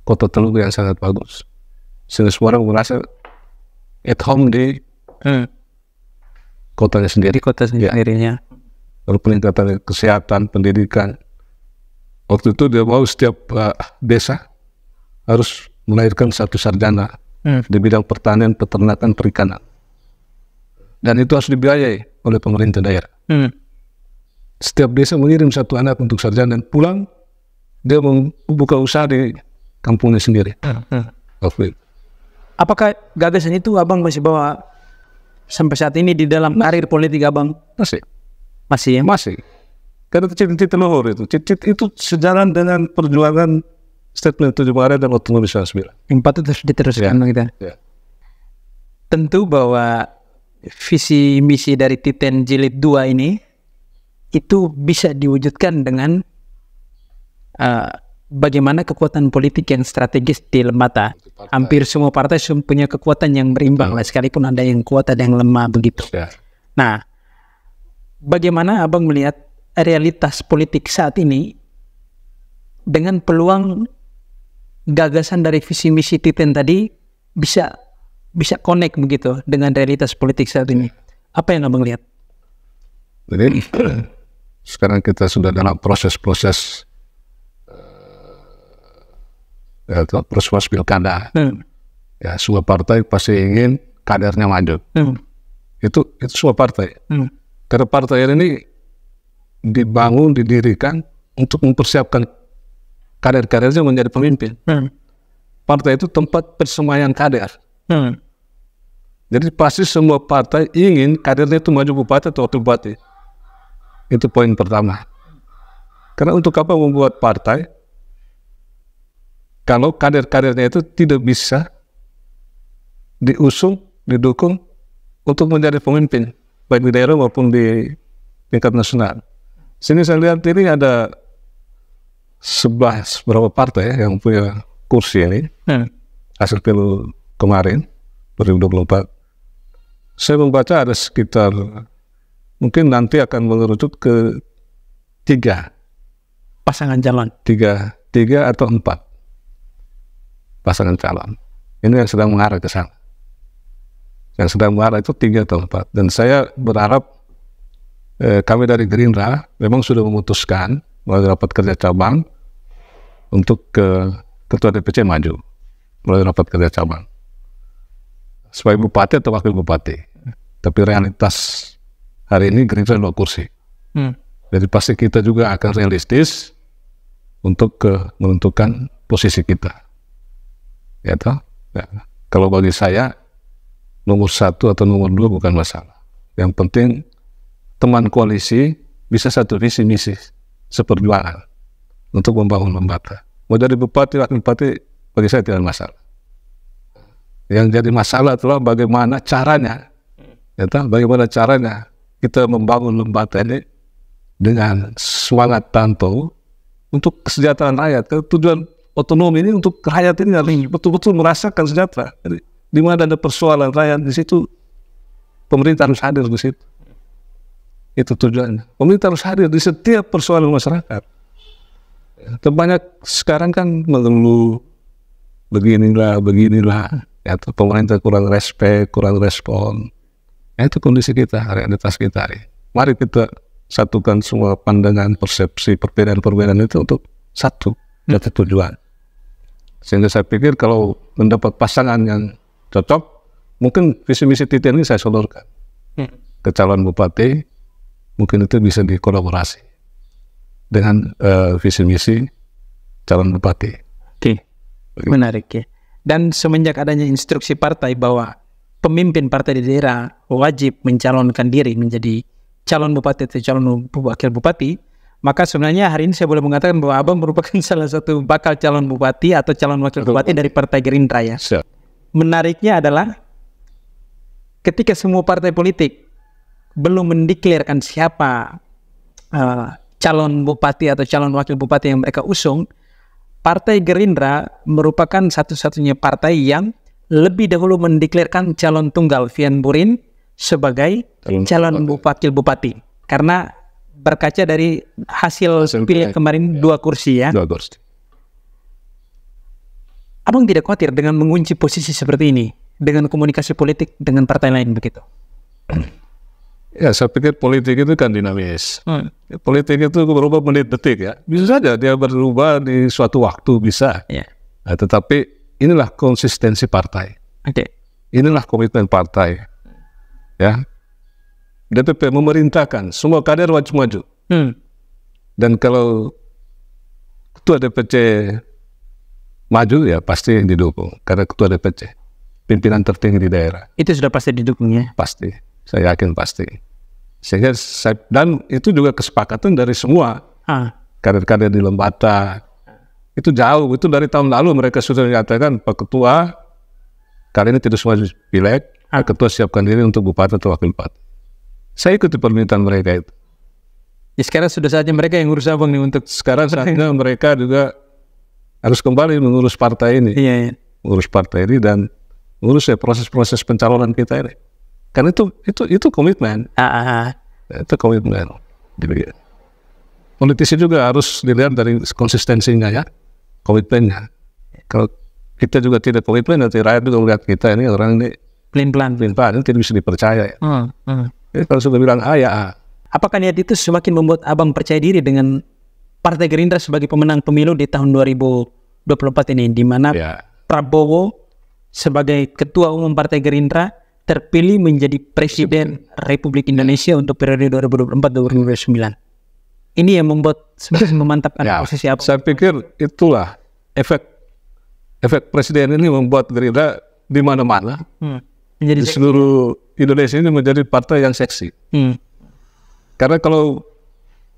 kota teluk yang sangat bagus. Sehingga semua orang merasa at home di kotanya sendiri. Di kota sendirinya. Lalu peningkatan kesehatan, pendidikan. Waktu itu dia mau setiap desa harus melahirkan satu sarjana di bidang pertanian, peternakan, perikanan. Dan itu harus dibiayai oleh pemerintah daerah. Setiap desa mengirim satu anak untuk sarjana dan pulang dia membuka usaha di kampungnya sendiri. Apakah gagasan itu abang masih bawa sampai saat ini di dalam karir politik abang? Masih ya? Masih. Karena cita-cita leluhur itu. Cita-cita itu sejalan dengan perjuangan statement 7 Maret dan otonomi 1999. Empat itu harus diteruskan kita. Tentu bahwa visi misi dari Titen Jilid 2 ini itu bisa diwujudkan dengan bagaimana kekuatan politik yang strategis di Lembata. Hampir semua partai punya kekuatan yang berimbang lah, sekalipun ada yang kuat ada yang lemah begitu. Nah, bagaimana abang melihat realitas politik saat ini dengan peluang gagasan dari visi misi Titen tadi bisa connect begitu dengan realitas politik saat ini. Apa yang Abang lihat? Jadi sekarang kita sudah dalam proses-proses proses pilkada. Ya, semua partai pasti ingin kadernya maju. Itu semua partai. Karena partai ini dibangun, didirikan untuk mempersiapkan kader-kadernya menjadi pemimpin. Partai itu tempat persemaian kader. Jadi pasti semua partai ingin kadernya itu maju bupati atau wakil bupati. Itu poin pertama. Karena untuk apa membuat partai kalau kader-kadernya itu tidak bisa diusung, didukung untuk menjadi pemimpin baik di daerah maupun di tingkat nasional. Sini saya lihat ini ada 11 berapa partai yang punya kursi ini hasil pemilu kemarin 2024. Saya membaca ada sekitar mungkin nanti akan mengerucut ke 3 pasangan calon, 3 atau 4 pasangan calon. Ini yang sedang mengarah ke sana. Yang sedang mengarah itu 3 atau 4. Dan saya berharap kami dari Gerindra memang sudah memutuskan melalui rapat kerja cabang untuk ketua DPC maju melalui rapat kerja cabang sebagai bupati atau wakil bupati. Tapi realitas hari ini Gerindra 2 kursi. Jadi pasti kita juga akan realistis untuk menentukan posisi kita. Ya toh? Ya. Kalau bagi saya nomor 1 atau nomor 2 bukan masalah. Yang penting teman koalisi bisa satu visi misi seperjuangan untuk membangun lembaga. Mau jadi bupati, wakil bupati bagi saya tidak masalah. Yang jadi masalah adalah bagaimana caranya, ya toh? Bagaimana caranya kita membangun lembaga ini dengan semangat tanto untuk kesejahteraan rakyat. Tujuan otonomi ini untuk rakyat ini harus betul-betul merasakan sejahtera. Jadi, di mana ada persoalan rakyat di situ, pemerintah harus hadir di situ. Itu tujuannya. Pemerintah harus hadir di setiap persoalan masyarakat. Banyak sekarang kan mengeluh beginilah. Ya, pemerintah kurang respect, kurang respon. Ya, itu kondisi kita, realitas kita hari. Mari kita satukan semua pandangan, persepsi, perbedaan-perbedaan itu untuk satu jatuh tujuan. Sehingga saya pikir kalau mendapat pasangan yang cocok, mungkin visi misi Titen ini saya sodorkan ke calon bupati, mungkin itu bisa dikolaborasi dengan visi misi calon bupati. Oke, menarik ya. Dan semenjak adanya instruksi partai bahwa pemimpin partai di daerah wajib mencalonkan diri menjadi calon bupati atau calon wakil bupati, maka sebenarnya hari ini saya boleh mengatakan bahwa Abang merupakan salah satu bakal calon bupati atau calon wakil bupati dari Partai Gerindra ya. Menariknya adalah ketika semua partai politik belum mendeklarasikan siapa calon bupati atau calon wakil bupati yang mereka usung, Partai Gerindra merupakan satu-satunya partai yang lebih dahulu mendeklarasikan calon tunggal Vian Burin sebagai calon wakil bupati. Karena berkaca dari hasil pilihan kemarin 2 kursi ya. 2 kursi. Abang tidak khawatir dengan mengunci posisi seperti ini dengan komunikasi politik dengan partai lain begitu? Ya, saya pikir politik itu kan dinamis. Politik itu berubah menit detik ya. Bisa saja dia berubah di suatu waktu, bisa. Yeah. Nah, tetapi inilah konsistensi partai. Inilah komitmen partai. Ya. DPP memerintahkan semua kader wajib maju. Dan kalau ketua DPC maju ya pasti didukung karena ketua DPC pimpinan tertinggi di daerah. Itu sudah pasti didukung ya? Pasti, saya yakin pasti. Sehingga dan itu juga kesepakatan dari semua kader-kader di Lembata. Itu jauh, itu dari tahun lalu mereka sudah menyatakan Pak Ketua kali ini tidak semua pileg, Pak Ketua siapkan diri untuk bupati atau wakil bupati. Saya ikuti permintaan mereka itu. Ya, sekarang sudah saatnya mereka yang ngurus Abang nih untuk sekarang saatnya mereka juga harus kembali mengurus partai ini. Iya. Mengurus partai ini dan mengurus ya proses-proses pencalonan kita ini. Karena itu komitmen. Itu komitmen. Politisi juga harus dilihat dari konsistensinya ya, komitmennya. Kalau kita juga tidak komitmen, nanti rakyat juga melihat kita ini orang ini Pelin-pelan. ini tidak bisa dipercaya. Jadi kalau sudah bilang A ya A. Apakah niat itu semakin membuat abang percaya diri dengan Partai Gerindra sebagai pemenang pemilu di tahun 2024 ini, di mana Prabowo sebagai Ketua Umum Partai Gerindra terpilih menjadi Presiden Republik Indonesia untuk periode 2024-2029. Ini yang membuat semakin memantapkan posisi abang. Saya pikir itulah efek presiden ini membuat Gerindra di mana-mana. Di seluruh Indonesia ini menjadi partai yang seksi. Karena kalau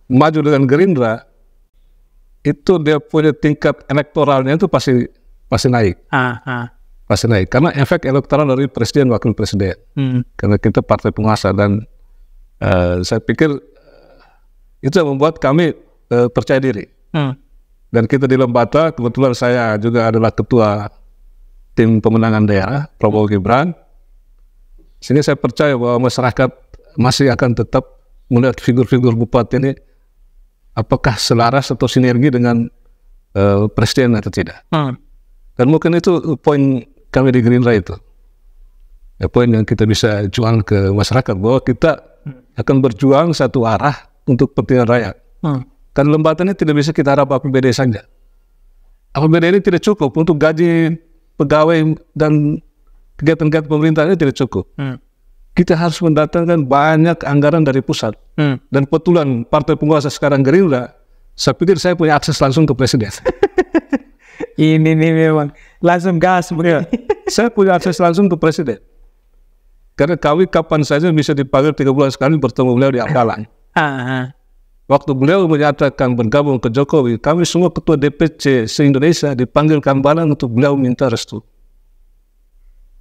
maju dengan Gerindra, itu dia punya tingkat elektoralnya itu pasti naik. Pasti naik. Karena efek elektoral dari presiden wakil presiden. Karena kita partai penguasa dan saya pikir itu yang membuat kami percaya diri. Dan kita di Lembata, kebetulan saya juga adalah ketua tim pemenangan daerah Prabowo Gibran. Sehingga saya percaya bahwa masyarakat masih akan tetap melihat figur-figur bupati ini apakah selaras atau sinergi dengan presiden atau tidak. Dan mungkin itu poin kami di Gerindra itu. Poin yang kita bisa jual ke masyarakat bahwa kita akan berjuang satu arah untuk kepentingan rakyat. Kan Lembata ini tidak bisa kita harap APBD saja. APBD ini tidak cukup untuk gaji pegawai dan kegiatan-kegiatan pemerintahnya tidak cukup. Kita harus mendatangkan banyak anggaran dari pusat. Dan kebetulan partai penguasa sekarang Gerindra, saya pikir saya punya akses langsung ke presiden. Ini nih memang langsung gas. Saya punya akses langsung ke presiden. Karena kami kapan saja bisa dipanggil 3 bulan sekali bertemu beliau di Angkalan. Waktu beliau menyatakan bergabung ke Jokowi, kami semua ketua DPC se-Indonesia dipanggil Kambalan untuk beliau minta restu.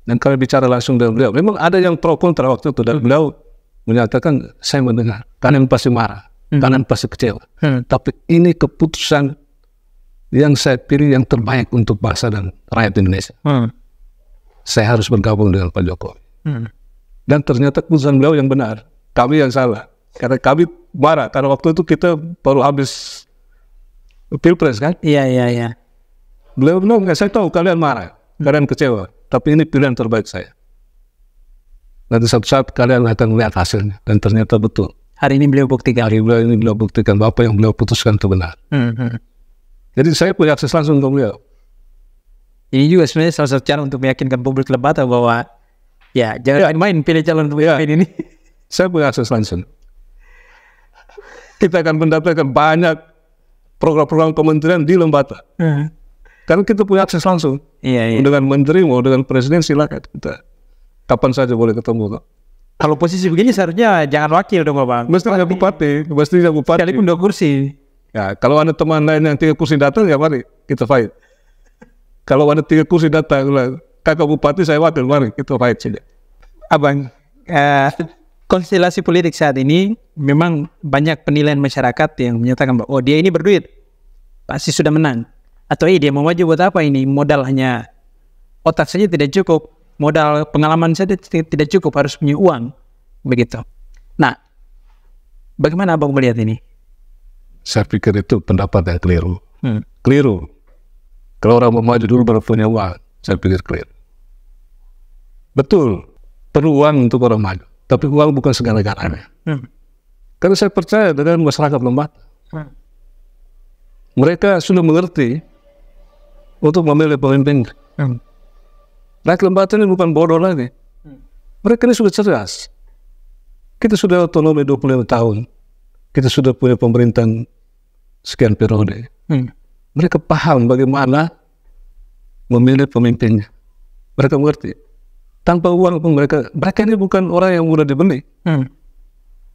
Dan kami bicara langsung dengan beliau. Memang ada yang pro kontra waktu itu, dan beliau menyatakan, saya mendengar, kalian pasti marah, kalian pasti kecewa. Tapi ini keputusan yang saya pilih yang terbaik untuk bangsa dan rakyat Indonesia. Saya harus bergabung dengan Pak Jokowi. Dan ternyata keputusan beliau yang benar, kami yang salah. Karena kami marah, karena waktu itu kita baru habis Pilpres kan? Iya. Beliau bilang, saya tahu kalian marah, kalian kecewa. Tapi ini pilihan terbaik saya. Nanti satu saat kalian akan melihat hasilnya. Dan ternyata betul. Hari ini beliau buktikan. Beliau buktikan bahwa apa yang beliau putuskan itu benar. Jadi saya punya akses langsung ke beliau. Ini juga sebenarnya salah satu cara untuk meyakinkan publik Lembata bahwa ya jangan main pilih calon pemimpin ini. Saya punya akses langsung. Kita akan mendapatkan banyak program-program kementerian di Lembata. Karena kita punya akses langsung. Iya. Dengan menteri, mau dengan presiden, silakan. Kita kapan saja boleh ketemu. Kalau posisi begini seharusnya jangan wakil dong, Bang. Mestinya bupati. Sekalipun 2 kursi. Ya, kalau ada teman lain yang 3 kursi datang, ya mari kita fight. Kalau ada 3 kursi datang, kakak bupati saya wakil, mari kita fight saja. Abang, konstelasi politik saat ini memang banyak penilaian masyarakat yang menyatakan bahwa dia ini berduit, pasti sudah menang. Atau dia mau maju buat apa ini? Modal hanya otak saja tidak cukup, modal pengalaman saja tidak cukup, harus punya uang, begitu. Nah, bagaimana abang melihat ini? Saya pikir itu pendapat yang keliru. Keliru. Kalau orang mau maju dulu baru punya uang, saya pikir keliru. Betul, perlu uang untuk orang maju, tapi uang bukan segala-galanya. Karena saya percaya dengan masyarakat Lembata. Mereka sudah mengerti untuk memilih pemimpin. Rakyat Lembata ini bukan bodoh lagi. Mereka ini sudah cerdas. Kita sudah otonomi 25 tahun. Kita sudah punya pemerintahan sekian periode. Mereka paham bagaimana memilih pemimpinnya. Mereka mengerti. Tanpa uang pun mereka ini bukan orang yang mudah dibeli.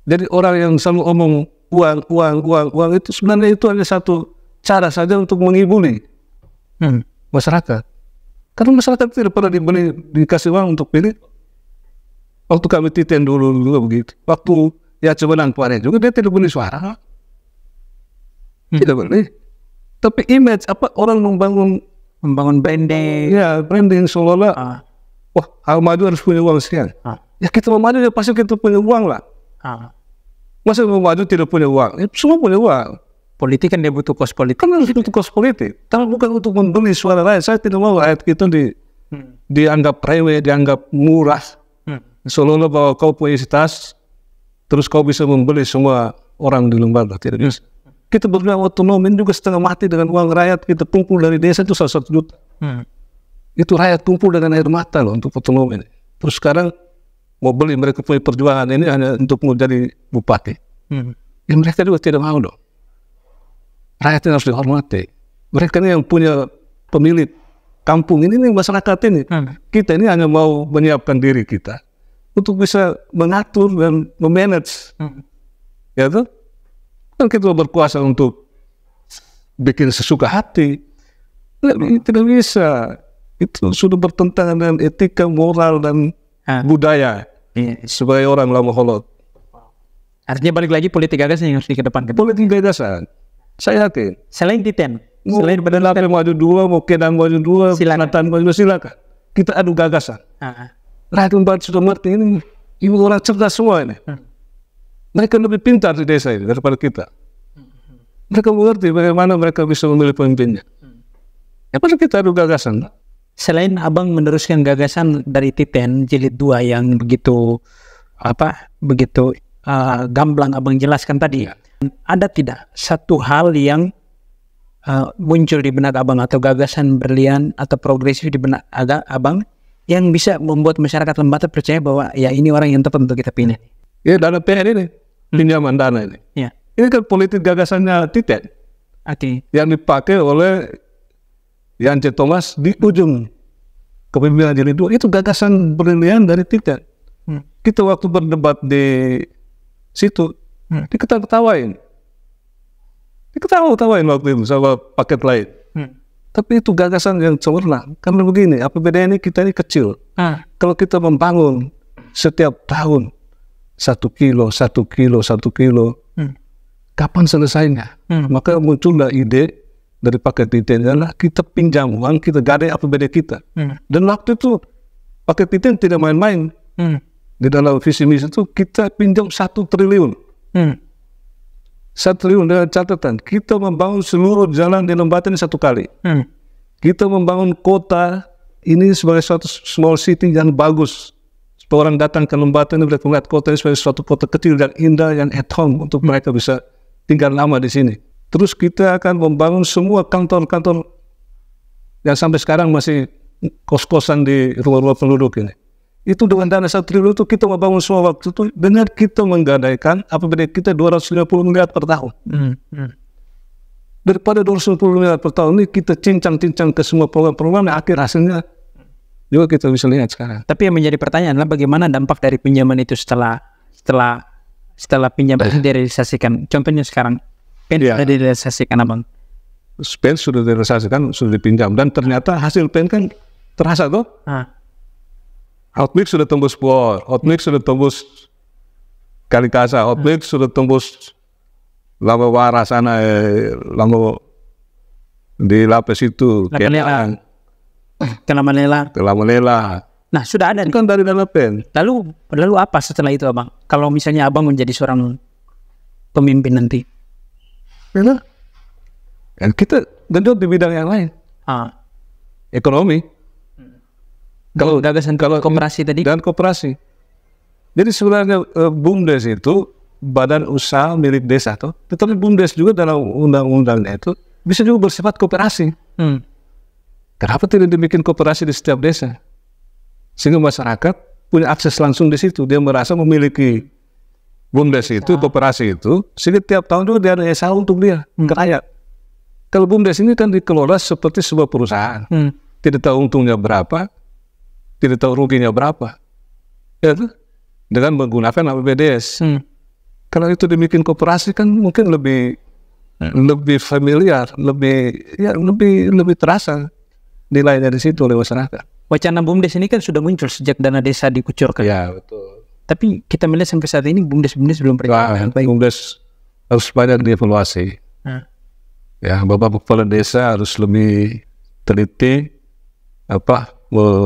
Jadi orang yang selalu omong uang itu sebenarnya itu hanya satu cara saja untuk menghiburi masyarakat. Karena masyarakat tidak pernah dikasih uang untuk pilih. Waktu kami titen dulu begitu. Waktu ya Cumenang kemarin juga dia tidak beli suara. Tidak beli. Tapi image apa orang membangun branding. Ya, branding seolah-olah wah, maju harus punya uang sekian. Ya kita mau maju ya pasti kita punya uang lah. Masa mau maju tidak punya uang? Ya, semua punya uang. politik kan dia butuh kos politik. Kan harus untuk kos politik, tapi bukan untuk membeli suara rakyat. Saya tidak mau rakyat kita dianggap remeh, dianggap murah. Seolah-olah bahwa kau punya identitas, terus kau bisa membeli semua orang di lembaga. Tidak bisa. Kita berjuang otonomi juga setengah mati dengan uang rakyat. Kita kumpul dari desa itu 1 juta. Itu rakyat kumpul dengan air mata loh untuk otonomi. Terus sekarang mau beli, mereka punya perjuangan ini hanya untuk mau jadi bupati. Ya mereka juga tidak mau dong. Rakyat harus dihormati. Mereka ini yang punya pemilik kampung ini masyarakat ini. Kita ini hanya mau menyiapkan diri kita untuk bisa mengatur dan memanage. Ya tuh? Kan kita berkuasa untuk bikin sesuka hati. Tidak bisa. Itu sudah bertentangan dengan etika, moral, dan budaya sebagai orang lama holot. Artinya balik lagi politik gagasan yang harus dikedepankan. Politik gagasan. Saya yakin. Selain Titen, selain Badalape maju 2, mau Kedang maju 2, Selatan maju 2, silakan. Kita adu gagasan. Rakyat Lembat sudah mengerti ini orang cerdas semua ini. Mereka lebih pintar di desa ini daripada kita. Mereka mengerti bagaimana mereka bisa memilih pemimpinnya. Ya pasti kita adu gagasan. Selain abang meneruskan gagasan dari Titen jilid 2 yang begitu gamblang abang jelaskan tadi, ada tidak satu hal yang muncul di benak abang atau gagasan berlian atau progresif di benak abang yang bisa membuat masyarakat Lembata percaya bahwa ya ini orang yang tepat untuk kita pilih? Ya dana PN ini, pinjaman dana ini. Ya. Ini kan politik gagasannya Titen. Yang dipakai oleh Yance Thomas di ujung kepemimpinan jilid 2. Itu gagasan berlian dari Titen. Kita waktu berdebat di situ, diketawain waktu itu sama paket lain. Tapi itu gagasan yang cemerlang. Karena begini, APBD ini kita ini kecil. Kalau kita membangun setiap tahun 1 kilo, kapan selesainya? Maka muncullah ide dari paket Titen adalah kita pinjam uang, kita gadai APBD kita. Dan waktu itu paket Titen tidak main-main. Di dalam visi misi itu kita pinjam 1 triliun. 1 triliun dengan catatan kita membangun seluruh jalan di Lembata ini 1 kali. Kita membangun kota ini sebagai suatu small city yang bagus. Supaya orang datang ke Lembata ini bisa melihat kota ini sebagai suatu kota kecil yang indah, yang at home untuk mereka bisa tinggal lama di sini. Terus kita akan membangun semua kantor-kantor yang sampai sekarang masih kos-kosan di rumah-rumah penduduk ini. Itu dengan dana 1 triliun itu kita membangun semua waktu itu dengan kita menggadaikan APBD kita 250 miliar per tahun. Daripada 250 miliar per tahun ini kita cincang-cincang ke semua program-program yang akhir hasilnya juga kita bisa lihat sekarang. Tapi yang menjadi pertanyaan adalah bagaimana dampak dari pinjaman itu setelah pinjaman direalisasikan. Contohnya sekarang PEN sudah direalisasikan abang. PEN sudah direalisasikan, sudah dipinjam dan ternyata hasil PEN kan terasa tuh. Outmix sudah tembus Bor, Outmix sudah tembus Kalikasa, Outmix sudah tembus Lama Wara sana, Lama di Lapes itu, Kelamalela. Nah sudah ada kan dari dana PEN. Lalu apa setelah itu abang? Kalau misalnya abang menjadi seorang pemimpin nanti? Dan kita genjot di bidang yang lain. Ekonomi. Kalau koperasi tadi dan koperasi. Jadi sebenarnya BUMDes itu badan usaha milik desa tuh. Tetapi BUMDes juga dalam undang-undangnya itu bisa juga bersifat koperasi. Kenapa tidak dibikin koperasi di setiap desa? Sehingga masyarakat punya akses langsung di situ. Dia merasa memiliki BUMDes itu, koperasi itu, sehingga tiap tahun juga dia ada SH untuk dia ke rakyat. Kalau BUMDes ini kan dikelola seperti sebuah perusahaan. Tidak tahu untungnya berapa, tidak tahu ruginya berapa, ya tuh, dengan menggunakan APBDes. Kalau itu dibikin koperasi kan mungkin lebih familiar, lebih terasa nilainya di situ oleh masyarakat. Wacana BUMDes ini kan sudah muncul sejak dana desa dikucurkan. Ya betul. Tapi kita melihat sampai saat ini BUMDes belum berjalan. BUMDes harus banyak dievaluasi. Ya, Bapak Kepala Desa harus lebih teliti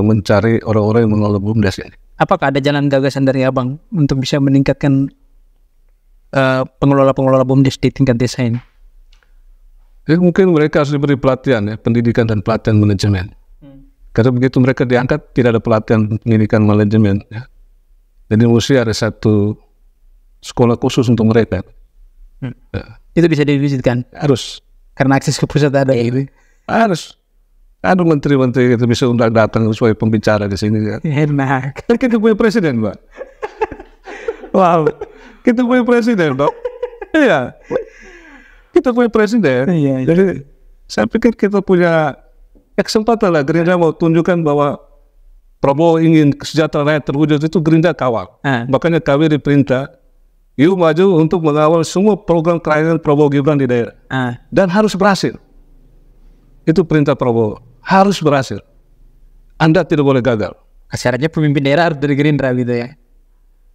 mencari orang-orang yang mengelola BUMDes ini. Apakah ada jalan gagasan dari abang untuk bisa meningkatkan pengelola BUMDes di tingkat desa ini? Jadi mungkin mereka harus diberi pelatihan ya, pendidikan dan pelatihan manajemen. Karena begitu mereka diangkat tidak ada pelatihan pendidikan manajemen ya. Jadi mesti ada satu sekolah khusus untuk mereka. Ya. Itu bisa diwujudkan? Harus. Karena akses ke pusat ada ini. Harus. Ada menteri-menteri itu bisa undang datang sebagai pembicara di sini ya. Enak. Kan kita punya presiden, Pak. Wow. Kita punya presiden, dok. Iya. Kita punya presiden. Iya. Jadi saya pikir kita punya kesempatan lah. Gerindra mau tunjukkan bahwa Prabowo ingin kesejahteraan rakyat terwujud, itu Gerindra kawal. Makanya kami diperintah, yuk maju untuk mengawal semua program kerakyatan Prabowo Gibran di daerah. Dan harus berhasil. Itu perintah Prabowo. Harus berhasil. Anda tidak boleh gagal. Syaratnya pemimpin daerah harus dari Gerindra gitu ya?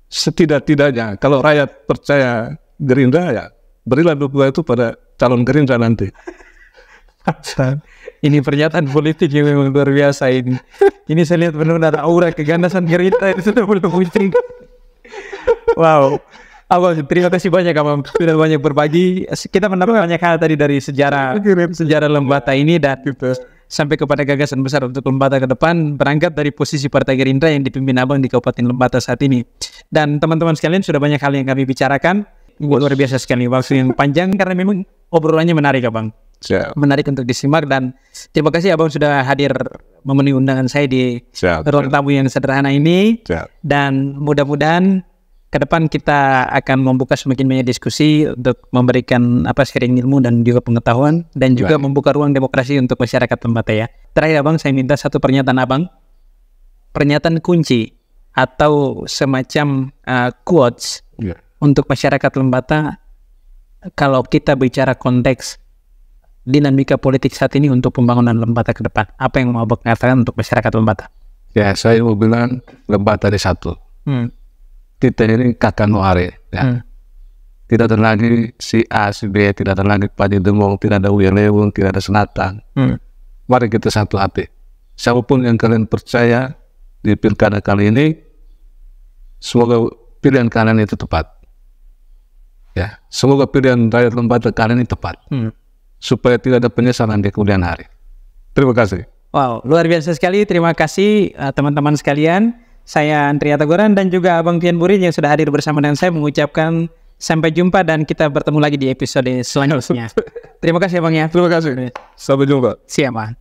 Setidak-tidaknya, kalau rakyat percaya Gerindra ya, berilah dukungan itu pada calon Gerindra nanti. Ini pernyataan politik yang memang luar biasa ini. Ini saya lihat benar-benar aura keganasan Gerindra itu sudah mulai muncul. Wow. Abang, terima kasih banyak Abang sudah banyak berbagi. Kita mendapat banyak hal tadi dari sejarah Lembata ini dan sampai kepada gagasan besar untuk Lembata ke depan, berangkat dari posisi Partai Gerindra yang dipimpin Abang di Kabupaten Lembata saat ini. Dan teman-teman sekalian, sudah banyak hal yang kami bicarakan. Luar biasa sekali, waktu yang panjang karena memang obrolannya menarik Abang. Menarik untuk disimak, dan terima kasih Abang sudah hadir memenuhi undangan saya di ruang tamu yang sederhana ini. Dan mudah-mudahan ke depan kita akan membuka semakin banyak diskusi untuk memberikan sharing ilmu dan juga pengetahuan, dan juga membuka ruang demokrasi untuk masyarakat Lembata ya. Terakhir Abang, saya minta satu pernyataan Abang, pernyataan kunci atau semacam quotes untuk masyarakat Lembata kalau kita bicara konteks dinamika politik saat ini untuk pembangunan Lembata ke depan. Apa yang mau Abang katakan untuk masyarakat Lembata? Ya, saya mau bilang Lembata ada satu. Kita ini kakak Noare ya. Tidak ada lagi si A, si B, tidak ada lagi Padi Demong, tidak ada Uyelewung, tidak ada Senatan. Mari kita satu hati. Siapapun yang kalian percaya di pilkada kali ini, semoga pilihan kalian itu tepat. Ya, semoga pilihan rakyat Lembata kalian ini tepat. Supaya tidak ada penyesalan di kemudian hari. Terima kasih. Wow, luar biasa sekali. Terima kasih teman-teman sekalian. Saya Andri Atagoran dan juga Abang Tian Burin yang sudah hadir bersama dengan saya, mengucapkan sampai jumpa dan kita bertemu lagi di episode selanjutnya. Terima kasih Abang ya. Terima kasih. Sampai jumpa. Siap Bang.